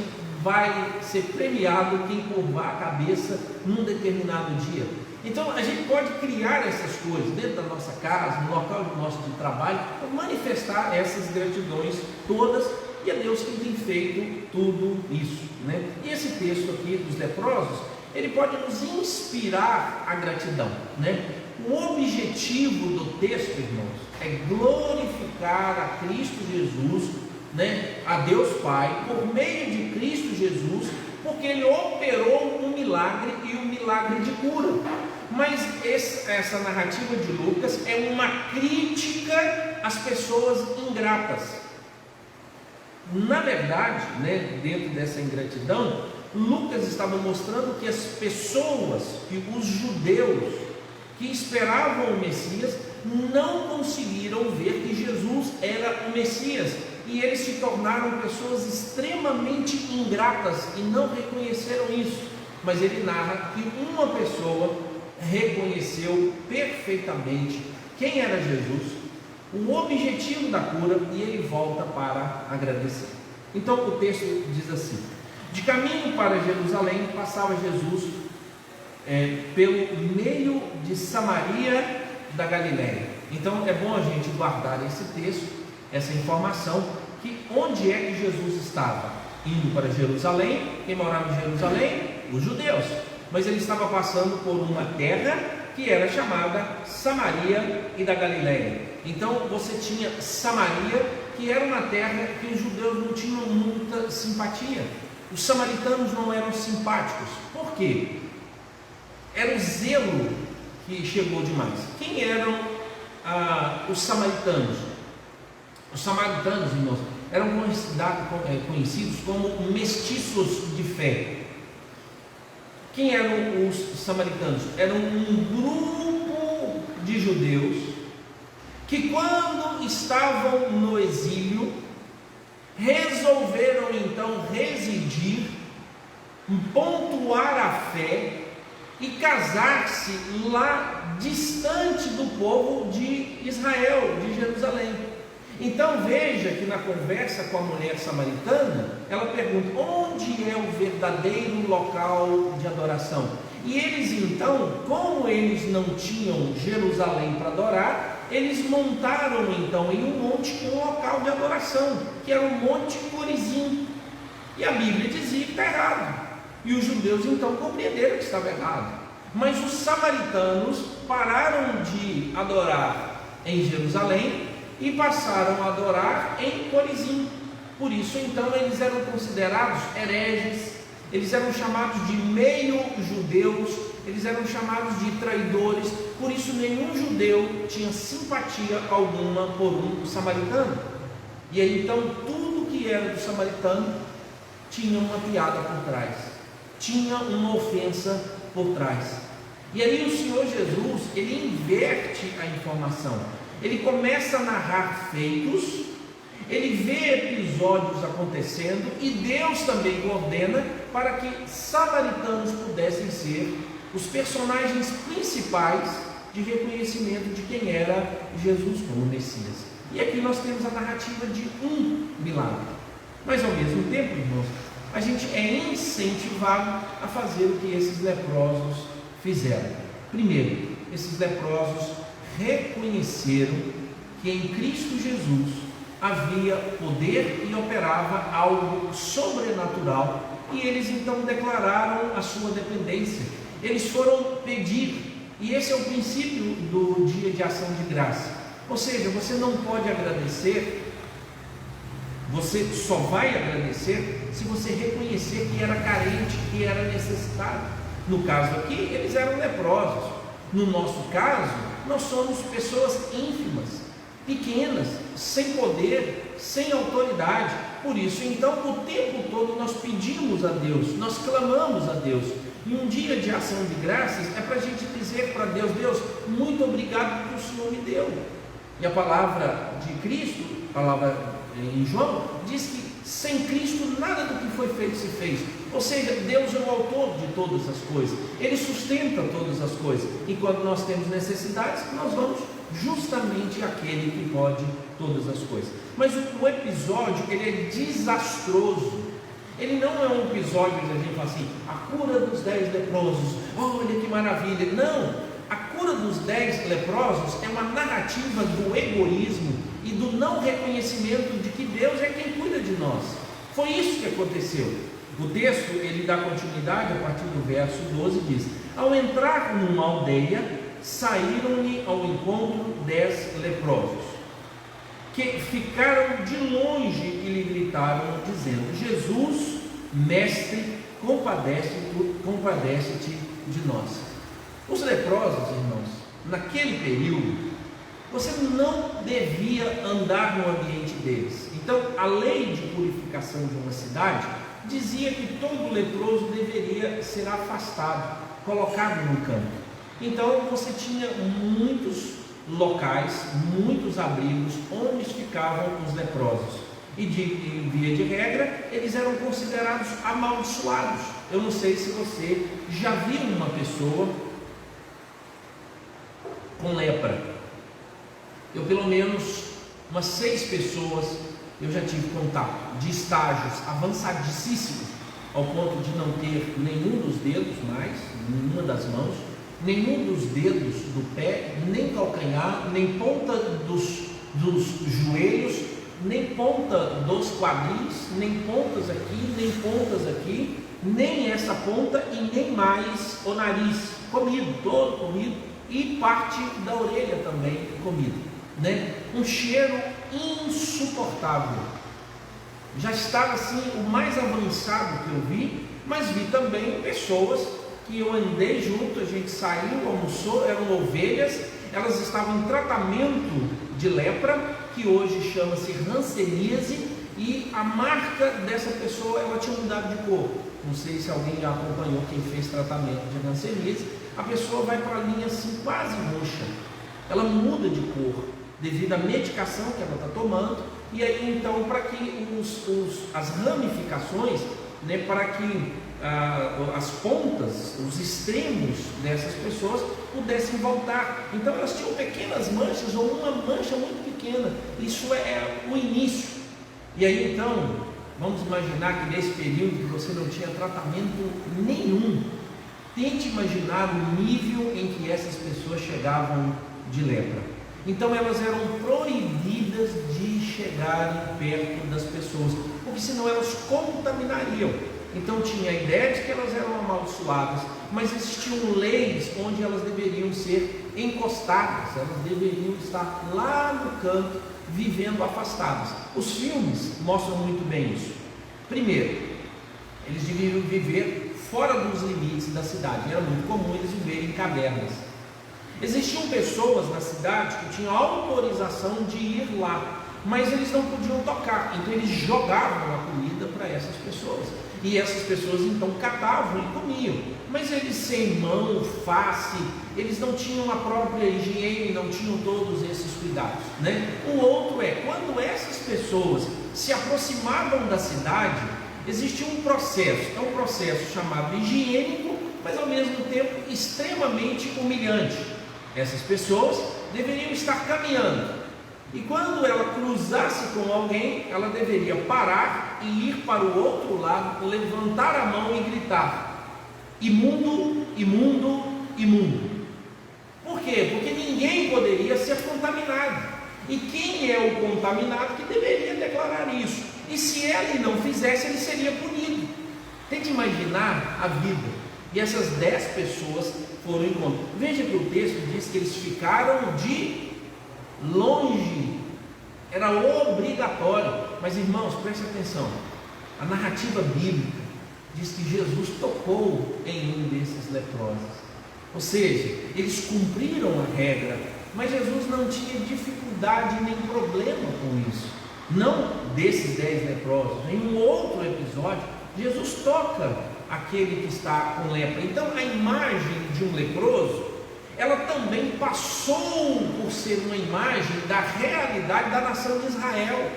vai ser premiado quem curvar a cabeça num determinado dia. Então a gente pode criar essas coisas dentro da nossa casa, no local do nosso trabalho, para manifestar essas gratidões todas, e é Deus quem tem feito tudo isso, né? E esse texto aqui dos leprosos, ele pode nos inspirar a gratidão, né? O objetivo do texto, irmãos, é glorificar a Cristo Jesus, né? A Deus Pai, por meio de Cristo Jesus, porque Ele operou um milagre, e um milagre de cura. Mas essa narrativa de Lucas é uma crítica às pessoas ingratas. Na verdade, né, dentro dessa ingratidão, Lucas estava mostrando que as pessoas, que os judeus que esperavam o Messias, não conseguiram ver que Jesus era o Messias, e eles se tornaram pessoas extremamente ingratas e não reconheceram isso. Mas ele narra que uma pessoa reconheceu perfeitamente quem era Jesus, o objetivo da cura, e ele volta para agradecer. Então o texto diz assim: de caminho para Jerusalém, passava Jesus pelo meio de Samaria da Galiléia. Então é bom a gente guardar esse texto, essa informação, que onde é que Jesus estava? Indo para Jerusalém. Quem morava em Jerusalém? Os judeus. mas ele estava passando por uma terra que era chamada Samaria e da Galileia. Então você tinha Samaria, que era uma terra que os judeus não tinham muita simpatia. Os samaritanos não eram simpáticos. Por quê? Era o zelo que chegou demais. Quem eram os samaritanos? Os samaritanos, irmãos, eram conhecidos como mestiços de fé. Quem eram os samaritanos? Eram um grupo de judeus que, quando estavam no exílio, resolveram então residir, pontuar a fé e casar-se lá distante do povo de Israel, de Jerusalém. Então veja que na conversa com a mulher samaritana, ela pergunta: onde é o verdadeiro local de adoração? E eles então, como eles não tinham Jerusalém para adorar, eles montaram então em um monte um local de adoração, que era o Monte Corizim. E a Bíblia dizia que está errado. E os judeus então compreenderam que estava errado. Mas os samaritanos pararam de adorar em Jerusalém e passaram a adorar em Corizim. Por isso então eles eram considerados hereges, eles eram chamados de meio-judeus, eles eram chamados de traidores. Por isso nenhum judeu tinha simpatia alguma por um samaritano. E aí então tudo que era do samaritano tinha uma piada por trás, tinha uma ofensa por trás. E aí o Senhor Jesus, ele inverte a informação. Ele começa a narrar feitos, ele vê episódios acontecendo e Deus também ordena para que samaritanos pudessem ser os personagens principais de reconhecimento de quem era Jesus como Messias. E aqui nós temos a narrativa de um milagre. Mas ao mesmo tempo, irmãos, a gente é incentivado a fazer o que esses leprosos fizeram. Primeiro, esses leprosos reconheceram que em Cristo Jesus havia poder e operava algo sobrenatural, e eles então declararam a sua dependência. Eles foram pedir, e esse é o princípio do dia de ação de graça. Ou seja, você não pode agradecer, você só vai agradecer se você reconhecer que era carente, que era necessitado. No caso aqui, eles eram leprosos. No nosso caso, nós somos pessoas ínfimas, pequenas, sem poder, sem autoridade. Por isso, então, o tempo todo nós pedimos a Deus, nós clamamos a Deus. E um dia de ação de graças é para a gente dizer para Deus: Deus, muito obrigado porque o Senhor me deu. E a palavra de Cristo, a palavra em João, diz que sem Cristo nada do que foi feito se fez. Ou seja, Deus é o autor de todas as coisas, Ele sustenta todas as coisas, e quando nós temos necessidades, nós vamos justamente àquele que pode todas as coisas. Mas o episódio, ele é desastroso. Ele não é um episódio que a gente fala assim: a cura dos 10 leprosos, olha que maravilha. Não, a cura dos 10 leprosos é uma narrativa do egoísmo e do não reconhecimento de que Deus é quem cuida de nós. Foi isso que aconteceu. O texto, ele dá continuidade a partir do verso 12, diz: ao entrar numa aldeia, saíram-lhe ao encontro 10 leprosos, que ficaram de longe e lhe gritaram, dizendo: Jesus, mestre, compadece-te de nós. Os leprosos, irmãos, naquele período, você não devia andar no ambiente deles. Então, a lei de purificação de uma cidade dizia que todo leproso deveria ser afastado, colocado num canto. Então, você tinha muitos locais, muitos abrigos onde ficavam os leprosos. E em via de regra, eles eram considerados amaldiçoados. Eu não sei se você já viu uma pessoa com lepra. Eu, pelo menos umas 6 pessoas, eu já tive contato, de estágios avançadíssimos, ao ponto de não ter nenhum dos dedos mais, nenhuma das mãos, nenhum dos dedos do pé, nem calcanhar, nem ponta dos joelhos, nem ponta dos quadris, nem pontas aqui, nem pontas aqui, nem essa ponta e nem mais o nariz, comido, todo comido, e parte da orelha também comido, né? Um cheiro insuportável. Já estava assim o mais avançado que eu vi, mas vi também pessoas que eu andei junto, a gente saiu, almoçou, eram ovelhas, elas estavam em tratamento de lepra, que hoje chama-se hanseníase, e a marca dessa pessoa, ela tinha mudado de cor. Não sei se alguém já acompanhou quem fez tratamento de hanseníase. A pessoa vai para a linha assim quase roxa, ela muda de cor devido à medicação que ela está tomando, e aí então para que as ramificações, né, para que as pontas, os extremos dessas pessoas pudessem voltar. Então elas tinham pequenas manchas ou uma mancha muito pequena. Isso é o início. E aí então, vamos imaginar que nesse período que você não tinha tratamento nenhum, tente imaginar o nível em que essas pessoas chegavam de lepra. Então elas eram proibidas de chegarem perto das pessoas, porque senão elas contaminariam. Então tinha a ideia de que elas eram amaldiçoadas, mas existiam leis onde elas deveriam ser encostadas, elas deveriam estar lá no canto, vivendo afastadas. Os filmes mostram muito bem isso. Primeiro, eles deveriam viver fora dos limites da cidade. Era muito comum eles viverem em cavernas. Existiam pessoas na cidade que tinham autorização de ir lá, mas eles não podiam tocar, então eles jogavam a comida para essas pessoas, e essas pessoas então catavam e comiam, mas eles sem mão, face, eles não tinham a própria higiene, não tinham todos esses cuidados, né? O outro é, quando essas pessoas se aproximavam da cidade, existia um processo, é um processo chamado higiênico, mas ao mesmo tempo extremamente humilhante. Essas pessoas deveriam estar caminhando, e quando ela cruzasse com alguém, ela deveria parar e ir para o outro lado, levantar a mão e gritar: imundo, imundo, imundo. Por quê? Porque ninguém poderia ser contaminado, e quem é o contaminado que deveria declarar isso, e se ele não fizesse, ele seria punido. Tente imaginar a vida, e essas 10 pessoas foram em conta. Veja que o texto diz que eles ficaram de longe, era obrigatório. Mas irmãos, preste atenção, a narrativa bíblica diz que Jesus tocou em um desses leprosos, ou seja, eles cumpriram a regra, mas Jesus não tinha dificuldade nem problema com isso. Não desses 10 leprosos, em um outro episódio, Jesus toca aquele que está com lepra. Então a imagem de um leproso, ela também passou por ser uma imagem da realidade da nação de Israel.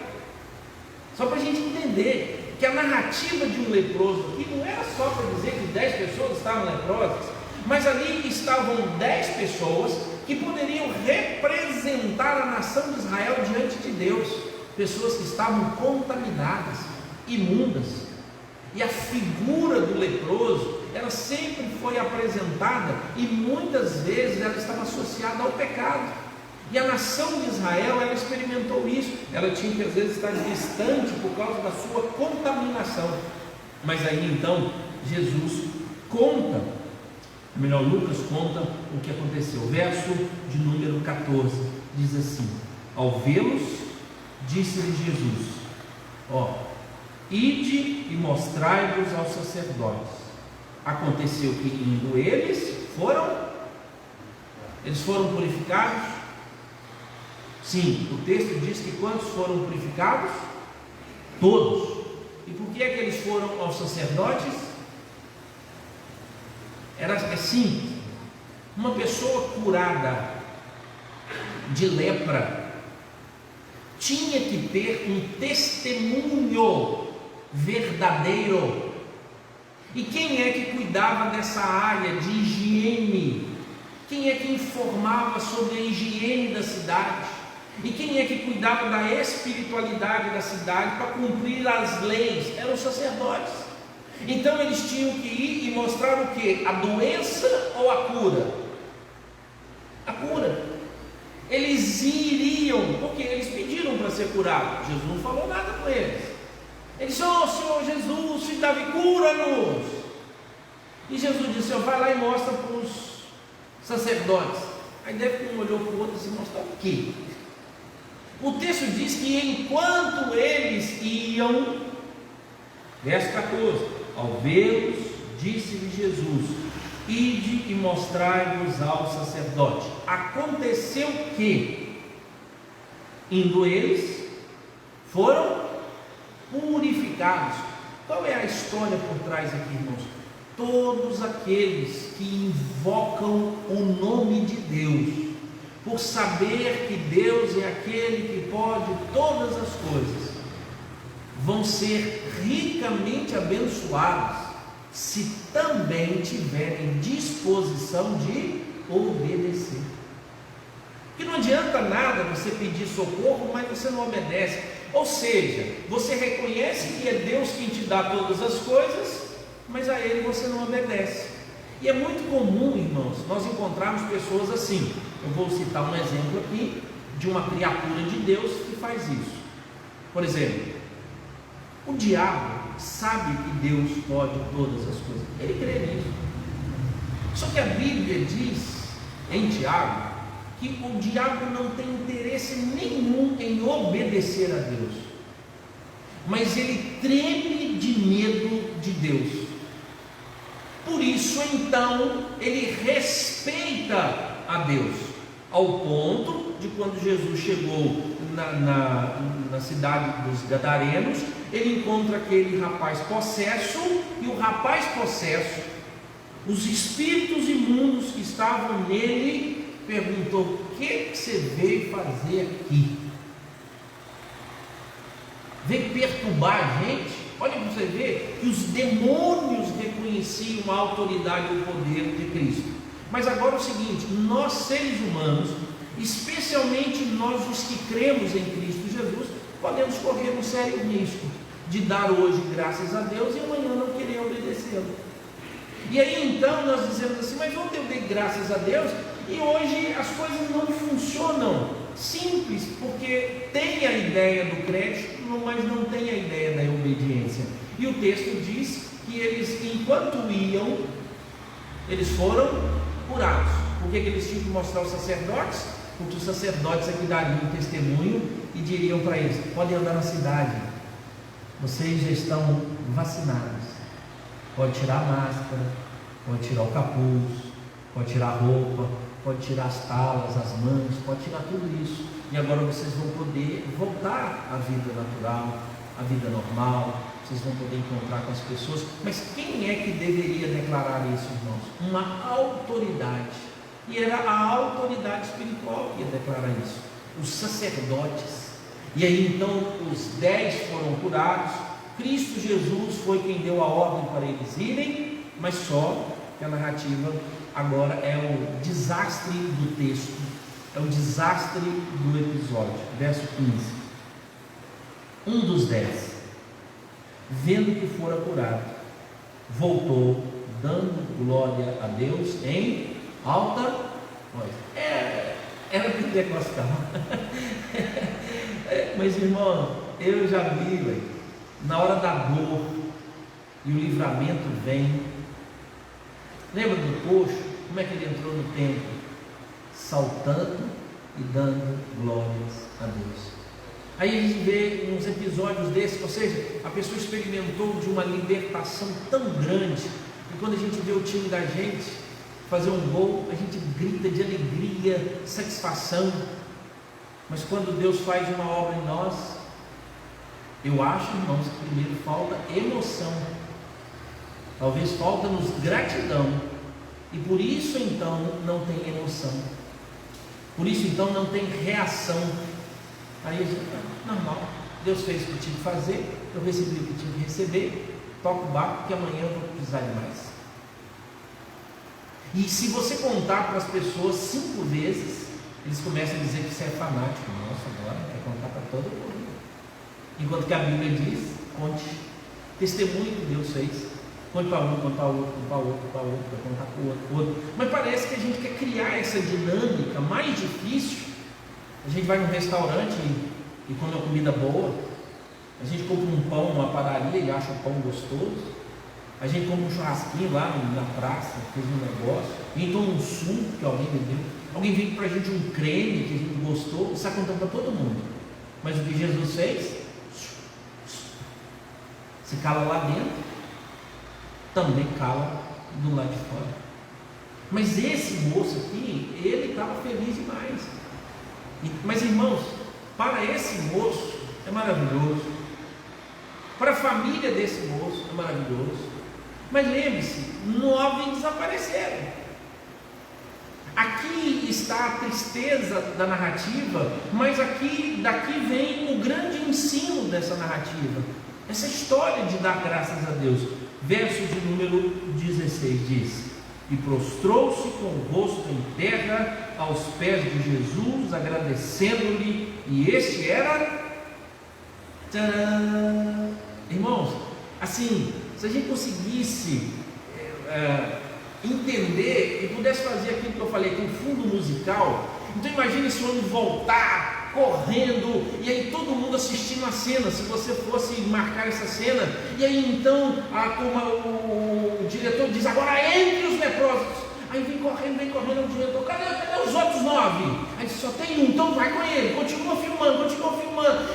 Só para a gente entender que a narrativa de um leproso aqui não era só para dizer que 10 pessoas estavam leprosas, mas ali estavam 10 pessoas que poderiam representar a nação de Israel diante de Deus, pessoas que estavam contaminadas, imundas. E a figura do leproso, ela sempre foi apresentada e muitas vezes ela estava associada ao pecado. E a nação de Israel, ela experimentou isso. Ela tinha que às vezes estar distante por causa da sua contaminação. Mas aí então Jesus conta, melhor, Lucas conta o que aconteceu. Verso de número 14 diz assim: ao vê-los, disse-lhe Jesus: ide e mostrai-vos aos sacerdotes. Aconteceu que indo eles foram purificados. Sim, o texto diz que quantos foram purificados? Todos. E por que é que eles foram aos sacerdotes? É simples. Uma pessoa curada de lepra tinha que ter um testemunho verdadeiro. E quem é que cuidava dessa área de higiene? Quem é que informava sobre a higiene da cidade? E quem é que cuidava da espiritualidade da cidade para cumprir as leis? Eram os sacerdotes. Então eles tinham que ir e mostrar o que? A doença ou a cura? A cura. Eles iriam, porque eles pediram para ser curados. Jesus não falou nada com eles. Eles disseram: Senhor Jesus, filho de Davi, cura-nos. E Jesus disse: vai lá e mostra para os sacerdotes. Aí deve que um olhou para o outro e disse: mostrar o quê? O texto diz que enquanto eles iam, verso 14, ao vê-los, disse-lhe Jesus: ide e mostrai-vos ao sacerdote. Aconteceu que, indo eles, foram purificados. Qual é a história por trás aqui, irmãos? Todos aqueles que invocam o nome de Deus, por saber que Deus é aquele que pode todas as coisas, vão ser ricamente abençoados se também tiverem disposição de obedecer. Porque não adianta nada você pedir socorro, mas você não obedece. Ou seja, você reconhece que é Deus quem te dá todas as coisas, mas a Ele você não obedece. E é muito comum, irmãos, nós encontrarmos pessoas assim. Eu vou citar um exemplo aqui de uma criatura de Deus que faz isso. Por exemplo, o diabo sabe que Deus pode todas as coisas, ele crê nisso. Só que a Bíblia diz em Tiago que o diabo não tem interesse nenhum em obedecer a Deus, mas ele treme de medo de Deus. Por isso então ele respeita a Deus, ao ponto de quando Jesus chegou na cidade dos Gadarenos, ele encontra aquele rapaz possesso, e o rapaz possesso, os espíritos imundos que estavam nele, perguntou: o que você veio fazer aqui? Veio perturbar a gente? Olha para você ver que os demônios reconheciam a autoridade e o poder de Cristo. Mas agora é o seguinte: nós seres humanos, especialmente nós os que cremos em Cristo Jesus, podemos correr um sério risco de dar hoje graças a Deus e amanhã não querer obedecê-lo. E aí então nós dizemos assim: mas ontem eu dei graças a Deus e hoje as coisas não funcionam. Simples, porque tem a ideia do crédito, mas não tem a ideia da obediência. E o texto diz que eles, enquanto iam, eles foram curados. Por que eles tinham que mostrar aos sacerdotes? Porque os sacerdotes aqui dariam um testemunho e diriam para eles: podem andar na cidade, vocês já estão vacinados, pode tirar a máscara, pode tirar o capuz, pode tirar a roupa, pode tirar as talas, as mãos, pode tirar tudo isso, e agora vocês vão poder voltar à vida natural, à vida normal, vocês vão poder encontrar com as pessoas. Mas quem é que deveria declarar isso, irmãos? Uma autoridade, e era a autoridade espiritual que ia declarar isso, os sacerdotes. E aí então os 10 foram curados, Cristo Jesus foi quem deu a ordem para eles irem, mas só que a narrativa agora é o desastre do texto, é o desastre do episódio. Verso 15: um dos 10, vendo que fora curado, voltou, dando glória a Deus em alta voz. Era pentecostal. Mas irmão, eu já vi, na hora da dor e o livramento vem. Lembra do coxo? Como é que ele entrou no templo? Saltando e dando glórias a Deus. Aí a gente vê uns episódios desses, ou seja, a pessoa experimentou de uma libertação tão grande, que quando a gente vê o time da gente fazer um gol, a gente grita de alegria, satisfação. Mas quando Deus faz uma obra em nós, eu acho, irmãos, que primeiro falta emoção, talvez falta-nos gratidão, e por isso então não tem emoção, por isso então não tem reação. Aí a gente, normal, Deus fez o que tinha que fazer, eu recebi o que tinha que receber, toco o barco, porque amanhã eu vou precisar de mais. E se você contar para as pessoas 5 vezes, eles começam a dizer que você é fanático. Nossa, agora quer contar para todo mundo. Enquanto que a Bíblia diz: conte, testemunho que Deus fez. Conte para um, conte para outro, conte para outro, para outro, para contar para o outro. Mas parece que a gente quer criar essa dinâmica mais difícil. A gente vai num restaurante e come uma comida boa. A gente compra um pão numa padaria e acha o pão gostoso. A gente compra um churrasquinho lá na praça, fez um negócio, a gente toma um suco que alguém bebeu, alguém vende para a gente um creme que a gente gostou, e está contando para todo mundo. Mas o que Jesus fez? Se cala lá dentro, também cala do lado de fora. Mas esse moço aqui, ele estava feliz demais. Mas irmãos, para esse moço é maravilhoso, para a família desse moço é maravilhoso. Mas lembre-se, 9 desapareceram. Aqui está a tristeza da narrativa, mas daqui vem o grande ensino dessa narrativa, essa história de dar graças a Deus. Verso de número 16 diz: e prostrou-se com o rosto em terra aos pés de Jesus, agradecendo-lhe, e este era... Tcharam! Irmãos, assim, se a gente conseguisse entender e pudesse fazer aquilo que eu falei, com fundo musical, então imagine esse homem voltar, correndo, e aí todo mundo assistindo a cena, se você fosse marcar essa cena, e aí então o diretor diz, agora entre os leprosos, aí vem correndo o diretor, cadê os outros 9? Aí só tem um, então vai com ele, continua filmando,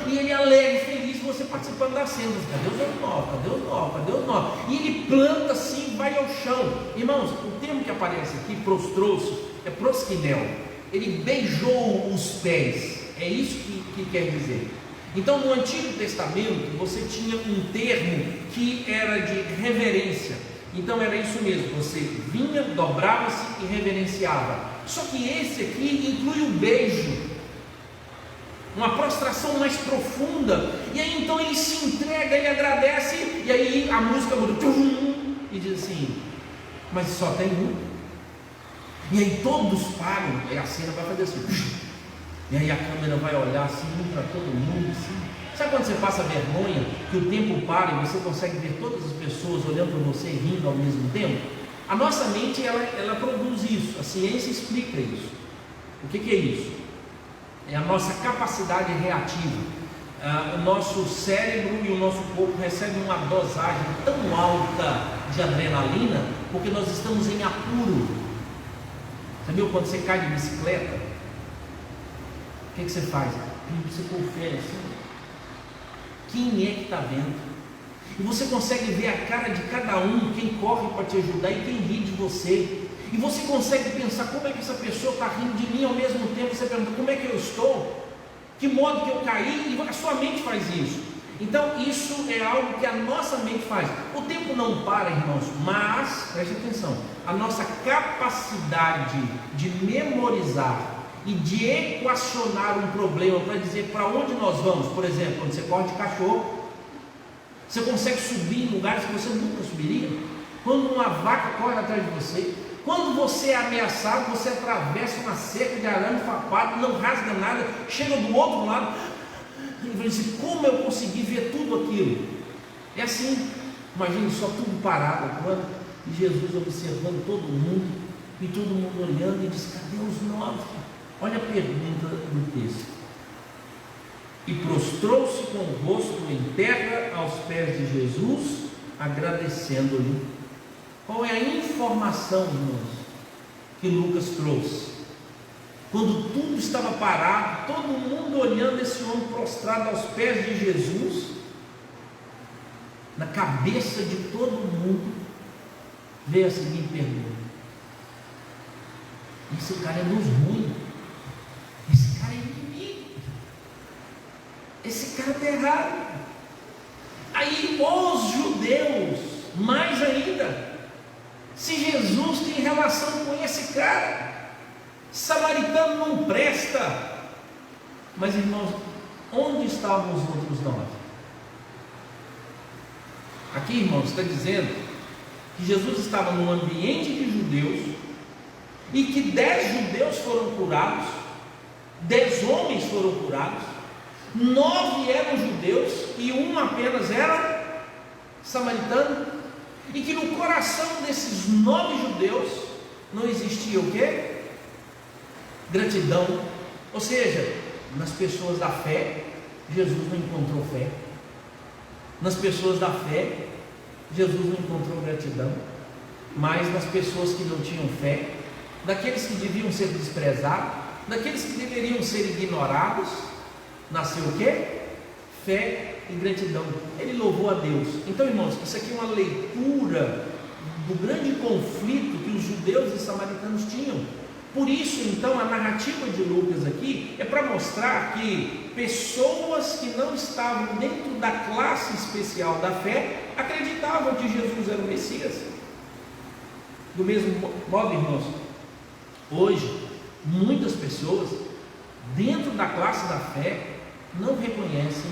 e ele alegre, feliz, você participando das cenas, cadê os 9? E ele planta assim, vai ao chão. Irmãos, o termo que aparece aqui, prostrou-se, é prosquinel, ele beijou os pés, é isso que quer dizer. Então no Antigo Testamento você tinha um termo que era de reverência. Então era isso mesmo, você vinha, dobrava-se e reverenciava. Só que esse aqui inclui o beijo, uma prostração mais profunda. E aí então ele se entrega, ele agradece, e aí a música muda, e diz assim, mas só tem um. E aí todos param, e a cena vai fazer assim, e aí a câmera vai olhar assim para todo mundo assim. Sabe quando você passa vergonha, que o tempo para e você consegue ver todas as pessoas olhando para você e rindo ao mesmo tempo? A nossa mente, ela produz isso, a ciência explica isso. O que é isso? É a nossa capacidade reativa. O nosso cérebro e o nosso corpo recebem uma dosagem tão alta de adrenalina, porque nós estamos em apuro. Você viu quando você cai de bicicleta? O que você faz? Você confere assim. Quem é que está vendo? E você consegue ver a cara de cada um, quem corre para te ajudar e quem ri de você. E você consegue pensar como é que essa pessoa está rindo de mim ao mesmo tempo. Você pergunta como é que eu estou, que modo que eu caí, e a sua mente faz isso. Então isso é algo que a nossa mente faz. O tempo não para, irmãos, mas, preste atenção, a nossa capacidade de memorizar e de equacionar um problema para dizer para onde nós vamos. Por exemplo, quando você corre de cachorro, você consegue subir em lugares que você nunca subiria. Quando uma vaca corre atrás de você, quando você é ameaçado, você atravessa uma cerca de arame farpado, não rasga nada, chega do outro lado e vai dizer, como eu consegui ver tudo aquilo? É assim, imagine só tudo parado agora, e Jesus observando todo mundo, e todo mundo olhando, e diz, cadê os 9? Olha a pergunta do texto. E prostrou-se com o rosto em terra aos pés de Jesus, agradecendo-lhe. Qual é a informação, irmãos, que Lucas trouxe? Quando tudo estava parado, todo mundo olhando esse homem prostrado aos pés de Jesus, na cabeça de todo mundo veio a seguinte pergunta: esse cara é dos ruins, esse cara é inimigo, esse cara está errado. Aí os judeus, mais ainda, se Jesus tem relação com esse cara, samaritano não presta. Mas irmãos, onde estavam os outros 9? Aqui, irmãos, está dizendo que Jesus estava num ambiente de judeus e que 10 judeus foram curados, 10 homens foram curados, 9 eram judeus e um apenas era samaritano, e que no coração desses 9 judeus não existia o quê? Gratidão. Ou seja, nas pessoas da fé, Jesus não encontrou fé. Nas pessoas da fé, Jesus não encontrou gratidão, mas nas pessoas que não tinham fé, daqueles que deviam ser desprezados, daqueles que deveriam ser ignorados, nasceu o quê? Fé e gratidão. Ele louvou a Deus. Então, irmãos, isso aqui é uma leitura do grande conflito que os judeus e samaritanos tinham. Por isso, então, a narrativa de Lucas aqui é para mostrar que pessoas que não estavam dentro da classe especial da fé acreditavam que Jesus era o Messias. Do mesmo modo, irmãos, hoje muitas pessoas dentro da classe da fé não reconhecem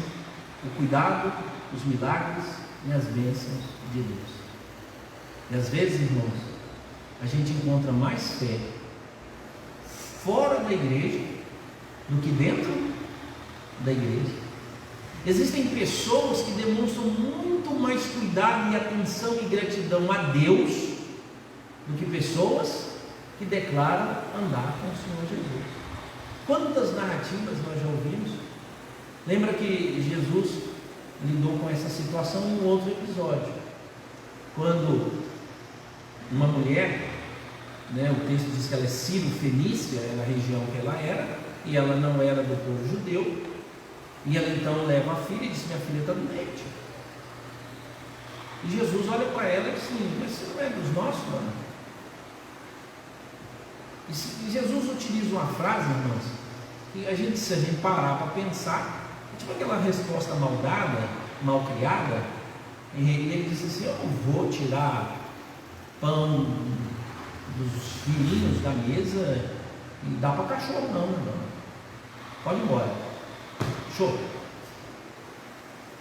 o cuidado, os milagres e as bênçãos de Deus. E às vezes, irmãos, a gente encontra mais fé fora da igreja do que dentro da igreja. Existem pessoas que demonstram muito mais cuidado e atenção e gratidão a Deus do que pessoas que declaram andar com o Senhor Jesus. Quantas narrativas nós já ouvimos? Lembra que Jesus lidou com essa situação em um outro episódio, quando uma mulher, o texto diz que ela é sírio-fenícia, era a região que ela era, e ela não era do povo judeu, e ela então leva a filha e diz: minha filha está doente. E Jesus olha para ela e diz assim: mas você não é dos nossos, mano? E Jesus utiliza uma frase, irmãos, que se a gente parar para pensar, tipo aquela resposta maldada, mal criada, e ele disse assim: eu não vou tirar pão dos filhinhos da mesa e dar para cachorro, não, irmão. Pode ir embora. Show.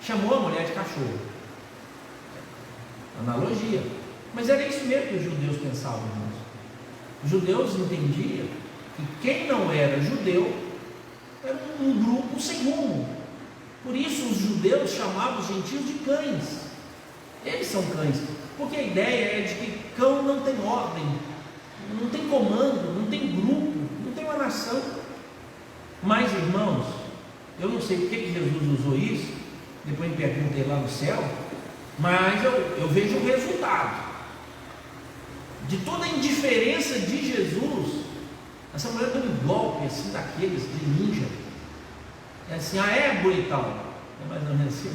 Chamou a mulher de cachorro. Analogia. Mas era isso mesmo que os judeus pensavam, irmãos. Os judeus entendiam que quem não era judeu era um grupo sem rumo. Por isso os judeus chamavam os gentios de cães. Eles são cães, porque a ideia é de que cão não tem ordem, não tem comando, não tem grupo, não tem uma nação. Mas, irmãos, eu não sei porque que Jesus usou isso, depois me perguntei lá no céu, mas eu vejo o resultado de toda a indiferença de Jesus. Essa mulher deu um golpe assim daqueles de ninja. É assim: é bonitão. É mais ou menos assim.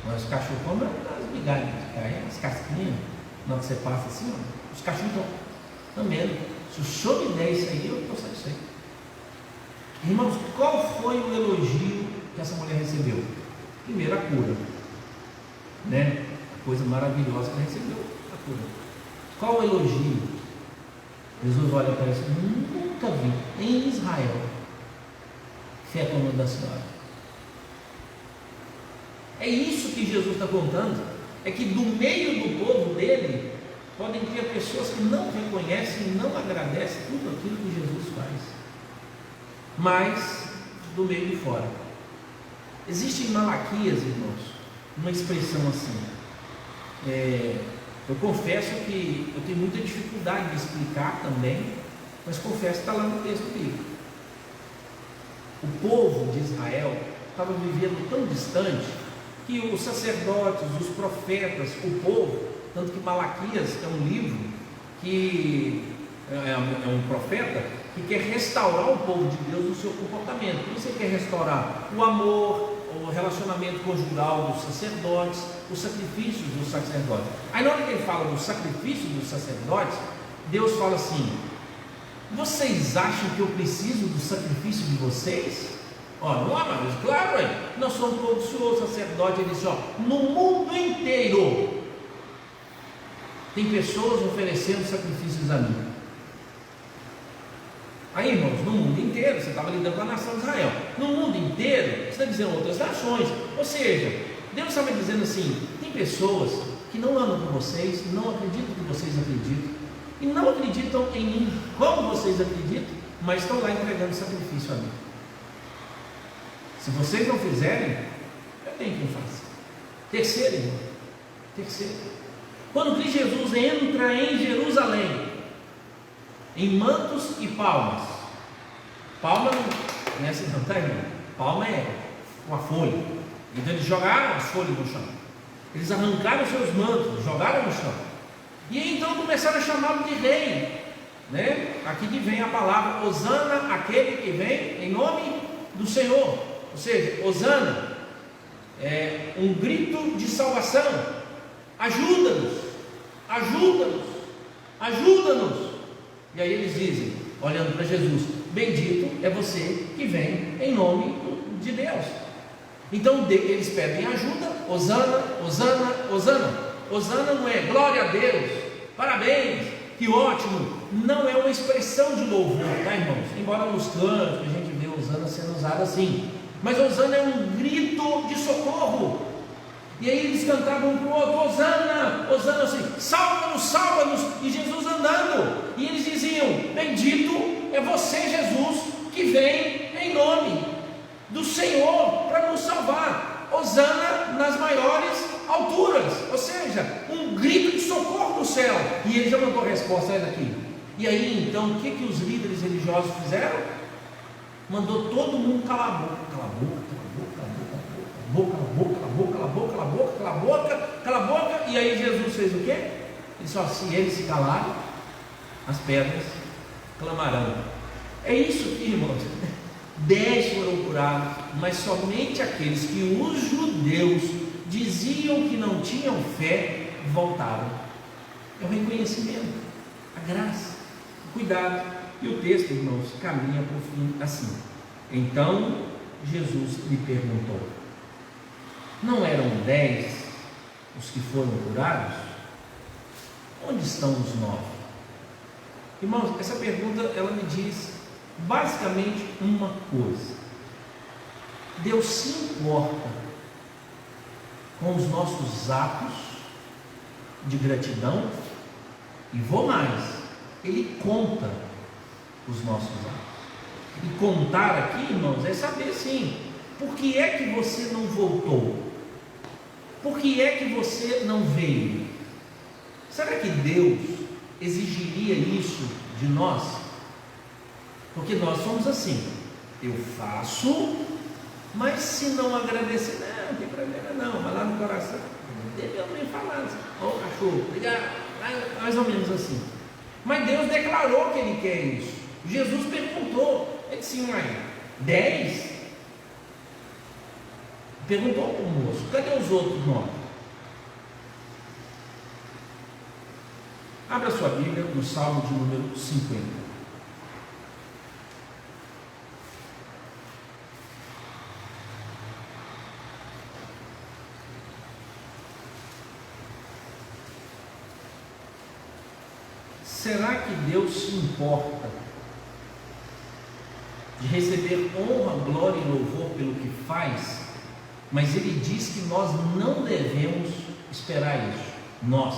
Mas os cachorros comem as migalhas de carne, as casquinhas. Na hora que você passa assim, os cachorros estão comendo. Se o senhor me der isso aí, eu estou satisfeito. Irmãos, qual foi o elogio que essa mulher recebeu? Primeiro, a cura, a coisa maravilhosa que ela recebeu, a cura. Qual o elogio? Jesus olha para ela e diz: nunca vi em Israel fé como a da senhora. É isso que Jesus está contando, é que do meio do povo dele podem ter pessoas que não reconhecem e não agradecem tudo aquilo que Jesus faz, mas do meio de fora. Existe em Malaquias, irmãos, uma expressão assim, eu confesso que eu tenho muita dificuldade de explicar também, mas confesso que está lá no texto bíblico. O povo de Israel estava vivendo tão distante que os sacerdotes, os profetas, o povo, tanto que Malaquias é um livro que é um profeta que quer restaurar o povo de Deus no seu comportamento. O que você quer restaurar? O amor, o relacionamento conjugal dos sacerdotes, os sacrifícios dos sacerdotes. Aí na hora que ele fala do sacrifício dos sacerdotes, Deus fala assim: vocês acham que eu preciso do sacrifício de vocês? Não há mais, claro, nós somos todos o Senhor, sacerdote. Ele disse: no mundo inteiro tem pessoas oferecendo sacrifícios a mim. Aí, irmãos, no mundo inteiro, você estava lidando com a nação de Israel, no mundo inteiro, você está dizendo outras nações, ou seja, Deus estava dizendo assim: tem pessoas que não andam com vocês, não acreditam que vocês acreditam, e não acreditam em mim como vocês acreditam, mas estão lá entregando sacrifício a mim. Se vocês não fizerem, eu tenho quem faça. Terceiro, irmão, quando Cristo Jesus entra em Jerusalém, em mantos e palmas. Palma não é assim, não, tá, irmão? Palma é uma folha. Então eles jogaram as folhas no chão. Eles arrancaram seus mantos, jogaram no chão. E aí então começaram a chamá-lo de rei, né? Aqui que vem a palavra Hosana, aquele que vem em nome do Senhor. Ou seja, Hosana é um grito de salvação. Ajuda-nos, ajuda-nos, ajuda-nos. E aí eles dizem, olhando para Jesus: bendito é você que vem em nome de Deus. Então eles pedem ajuda. Hosana, Hosana, Hosana. Hosana não é glória a Deus, parabéns, que ótimo. Não é uma expressão de louvor, tá, irmãos? Embora nos cantos a gente vê Hosana sendo usada assim, mas Hosana é um grito de socorro. E aí eles cantavam um para o outro: Hosana, Hosana, assim, salva-nos, salva-nos. E Jesus andando, e eles diziam: bendito é você, Jesus, que vem em nome do Senhor para nos salvar. Hosana nas maiores alturas, ou seja, um grito de socorro do céu. E ele já mandou a resposta, olha aqui. E aí então, o que os líderes religiosos fizeram? Mandou todo mundo calar a boca, cala a boca, cala a boca, cala a boca, cala a boca, cala a boca, cala a boca, cala a boca. E aí Jesus fez o quê? Ele só: se eles se calarem, as pedras clamarão. É isso aqui, irmãos. 10 foram curados, mas somente aqueles que os judeus diziam que não tinham fé voltaram. É o reconhecimento, a graça, o cuidado. E o texto, irmãos, caminha para o fim assim. Então Jesus lhe perguntou: não eram 10 os que foram curados? Onde estão os 9? Irmãos, essa pergunta ela me diz basicamente uma coisa: Deus se importa com os nossos atos de gratidão, e vou mais, Ele conta os nossos atos. E contar aqui, irmãos, é saber sim, por que é que você não voltou? Por que é que você não veio? Será que Deus exigiria isso de nós? Porque nós somos assim: eu faço, mas se não agradecer, não tem problema não, mas lá no coração, deve alguém falar assim: ó, cachorro, obrigado, mais ou menos assim. Mas Deus declarou que Ele quer isso. Jesus perguntou, ele disse: mãe, 10? Perguntou para o moço: cadê os outros 9? Abra sua Bíblia no Salmo de número 50. Será que Deus se importa de receber honra, glória e louvor pelo que faz? Mas Ele diz que nós não devemos esperar isso. Nós.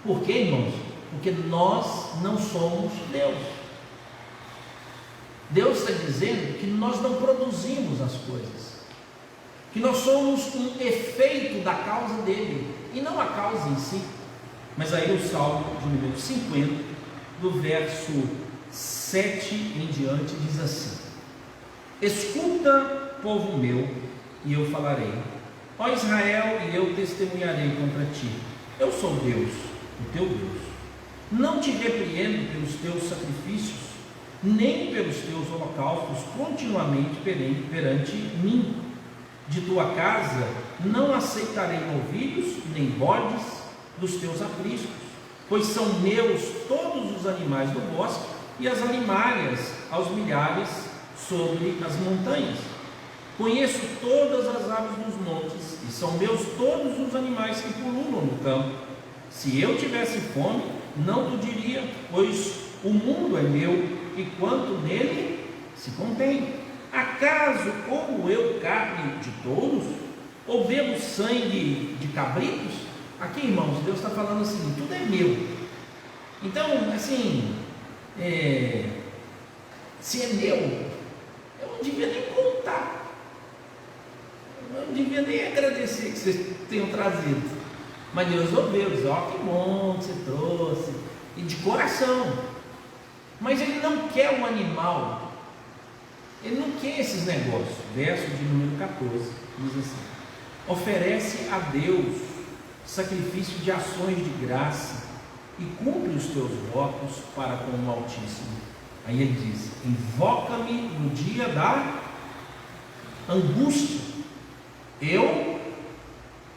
Por quê, irmãos? Porque nós não somos Deus. Deus está dizendo que nós não produzimos as coisas, que nós somos um efeito da causa dele, e não a causa em si. Mas aí o Salmo de número 50, do verso 7 em diante, diz assim: escuta, povo meu, e eu falarei, ó Israel, e eu testemunharei contra ti. Eu sou Deus, o teu Deus. Não te repreendo pelos teus sacrifícios, nem pelos teus holocaustos continuamente perante mim. De tua casa não aceitarei novilhos, nem bodes dos teus apriscos, pois são meus todos os animais do bosque, e as animárias aos milhares sobre as montanhas. Conheço todas as aves dos montes, e são meus todos os animais que pululam no campo. Se eu tivesse fome, não te diria, pois o mundo é meu, e quanto nele se contém. Acaso como eu carne de touros, ou bebo sangue de cabritos? Aqui, irmãos, Deus está falando assim: tudo é meu. Então, assim, se é meu, eu não devia nem contar, eu não devia nem agradecer que vocês tenham trazido. Mas Deus ouviu, diz: ó, que bom que você trouxe, e de coração. Mas Ele não quer um animal, Ele não quer esses negócios. Verso de número 14 diz assim: oferece a Deus sacrifício de ações de graça e cumpre os teus votos para com o Altíssimo. Aí ele diz: invoca-me no dia da angústia, eu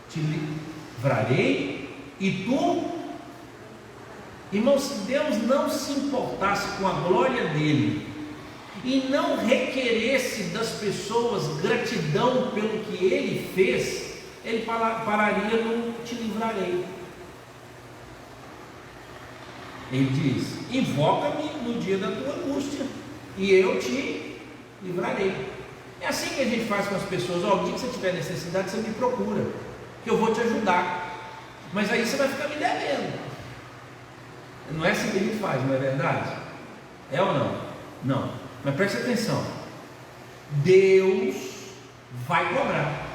te livrarei e tu. Irmãos, se Deus não se importasse com a glória dele e não requeresse das pessoas gratidão pelo que ele fez, ele pararia no te livrarei. Ele diz: invoca-me no dia da tua angústia e eu te livrarei. É assim que a gente faz com as pessoas: ó, o dia que você tiver necessidade, você me procura, que eu vou te ajudar, mas aí você vai ficar me devendo. Não é assim que a gente faz, não é verdade? É ou não? Não. Mas preste atenção: Deus vai cobrar.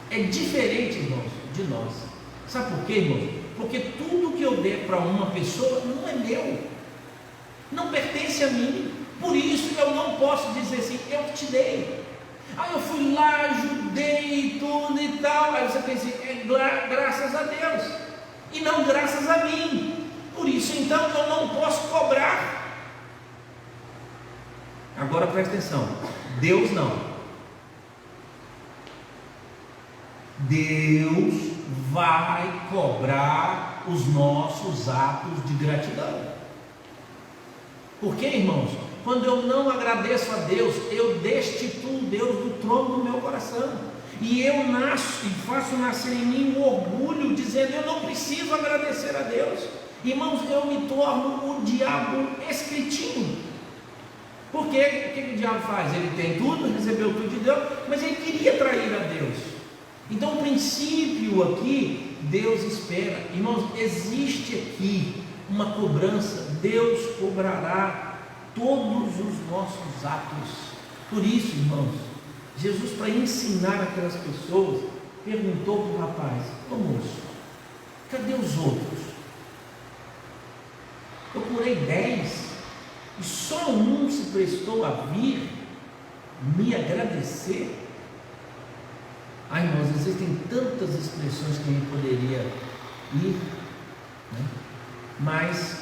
É diferente, irmãos, de nós. Sabe por quê, irmãos? Porque tudo que eu der para uma pessoa não é meu, não pertence a mim. Por isso eu não posso dizer assim: eu te dei. Aí eu fui lá, ajudei tudo e tal. Aí você pensa: é graças a Deus e não graças a mim. Por isso então eu não posso cobrar. Agora presta atenção: Deus não. Deus vai cobrar os nossos atos de gratidão. Por quê, irmãos? Quando eu não agradeço a Deus, eu destituo Deus do trono do meu coração, e eu nasço e faço nascer em mim um orgulho, dizendo: eu não preciso agradecer a Deus. Irmãos, eu me torno o diabo escritinho. Porque o que o diabo faz? Ele tem tudo, recebeu tudo de Deus, mas ele queria trair a Deus. Então o princípio aqui, Deus espera. Irmãos, existe aqui uma cobrança. Deus cobrará todos os nossos atos. Por isso, irmãos, Jesus, para ensinar aquelas pessoas, perguntou para o rapaz: ô moço, cadê os outros? Eu curei 10 e só um se prestou a vir me agradecer. Ai, irmãos, existem tantas expressões que a gente poderia ir, né? Mas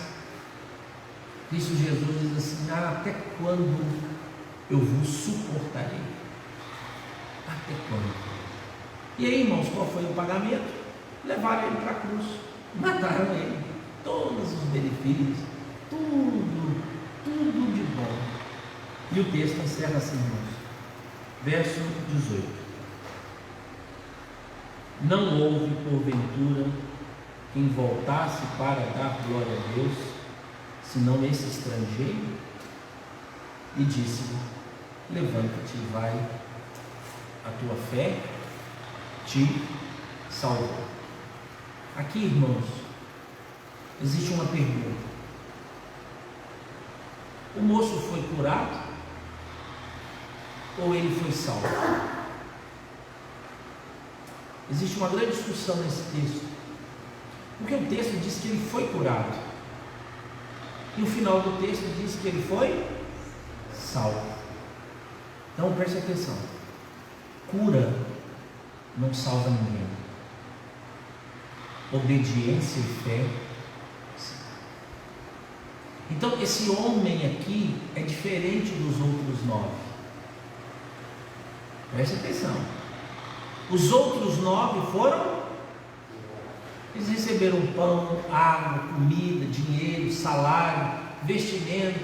Cristo Jesus diz assim: até quando eu vos suportarei? Até quando? E aí, irmãos, qual foi o pagamento? Levaram ele para a cruz, mataram ele, todos os benefícios, tudo de bom. E o texto encerra assim, irmãos, verso 18: não houve porventura quem voltasse para dar glória a Deus, senão esse estrangeiro? E disse-lhe: levanta-te e vai, a tua fé te salvou. Aqui, irmãos, existe uma pergunta: o moço foi curado ou ele foi salvo? Existe uma grande discussão nesse texto, porque o texto diz que ele foi curado e o final do texto diz que ele foi salvo. Então preste atenção: cura não salva ninguém, obediência e fé sim. Então esse homem aqui é diferente dos outros 9. Preste atenção: os outros 9 foram, eles receberam pão, água, comida, dinheiro, salário, vestimento,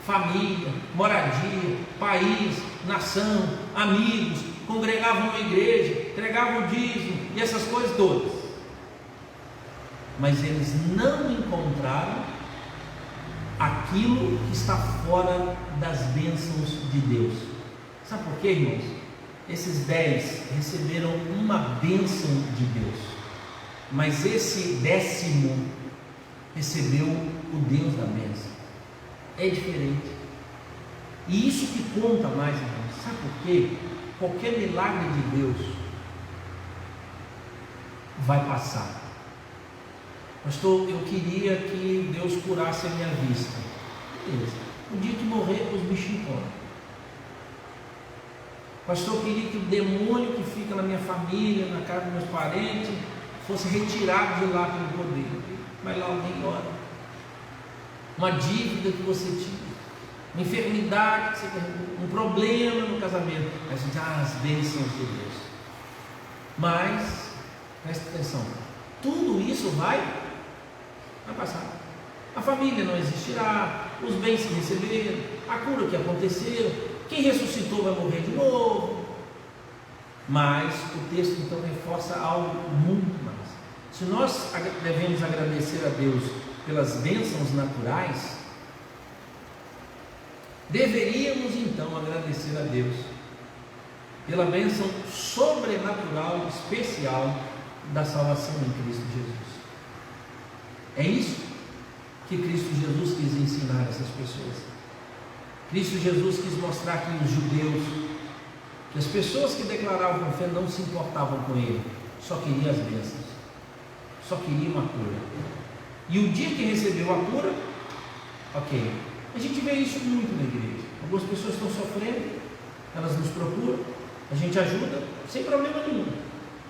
família, moradia, país, nação, amigos, congregavam na igreja, entregavam o dízimo e essas coisas todas. Mas eles não encontraram aquilo que está fora das bênçãos de Deus. Sabe por quê, irmãos? Esses 10 receberam uma bênção de Deus, mas esse 10º recebeu o Deus da bênção. É diferente. E isso que conta mais, irmãos. Sabe por quê? Qualquer milagre de Deus vai passar. Pastor, eu queria que Deus curasse a minha vista. Beleza. O dia que morrer, os bichinhos comem. Pastor, eu queria que o demônio que fica na minha família, na casa dos meus parentes, fosse retirado de lá pelo poder. Vai lá alguém ora. Uma dívida que você tinha, uma enfermidade que você perdeu, um problema no casamento. Aí você diz, as bênçãos de Deus. Mas, presta atenção, tudo isso vai passar. A família não existirá, os bens que receberam, a cura que aconteceu, quem ressuscitou vai morrer de novo. Mas o texto então reforça algo muito mais. Se nós devemos agradecer a Deus pelas bênçãos naturais, deveríamos então agradecer a Deus pela bênção sobrenatural, especial da salvação em Cristo Jesus. É isso que Cristo Jesus quis ensinar a essas pessoas. Cristo Jesus quis mostrar que os judeus, que as pessoas que declaravam fé não se importavam com ele, só queriam as bênçãos, só queriam a cura. E o dia que recebeu a cura, ok, a gente vê isso muito na igreja. Algumas pessoas estão sofrendo, elas nos procuram, a gente ajuda, sem problema nenhum.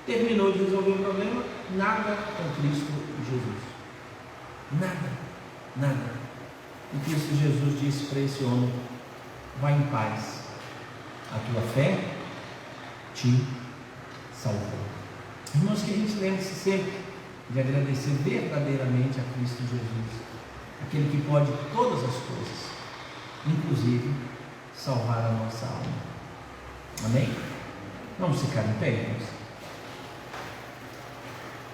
Terminou de resolver o problema, nada com Cristo Jesus. Nada. E Cristo Jesus disse para esse homem: vai em paz, a tua fé te salvou. Irmãos, que a gente lembre-se sempre de agradecer verdadeiramente a Cristo Jesus, aquele que pode todas as coisas, inclusive salvar a nossa alma. Amém? Vamos ficar em pé, irmãos.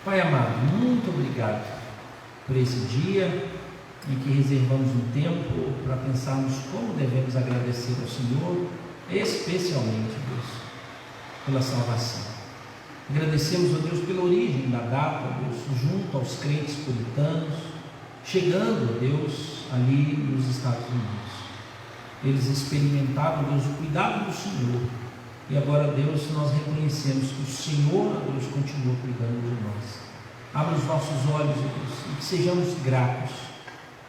Pai amado, muito obrigado por esse dia em que reservamos um tempo para pensarmos como devemos agradecer ao Senhor, especialmente, Deus, pela salvação. Agradecemos, ó Deus, pela origem da data, ó Deus, junto aos crentes puritanos, chegando, ó Deus, ali nos Estados Unidos. Eles experimentaram, Deus, o cuidado do Senhor. E agora, Deus, nós reconhecemos que o Senhor, ó Deus, continua cuidando de nós. Abra os nossos olhos, ó Deus, e que sejamos gratos.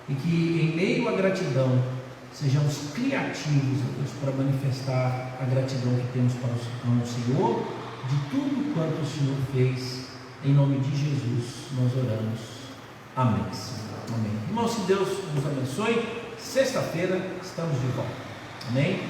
E que em meio à gratidão, sejamos criativos, ó Deus, para manifestar a gratidão que temos para o Senhor, de tudo quanto o Senhor fez. Em nome de Jesus, nós oramos. Amém, Senhor. Amém. Irmãos, que Deus nos abençoe. Sexta-feira estamos de volta. Amém?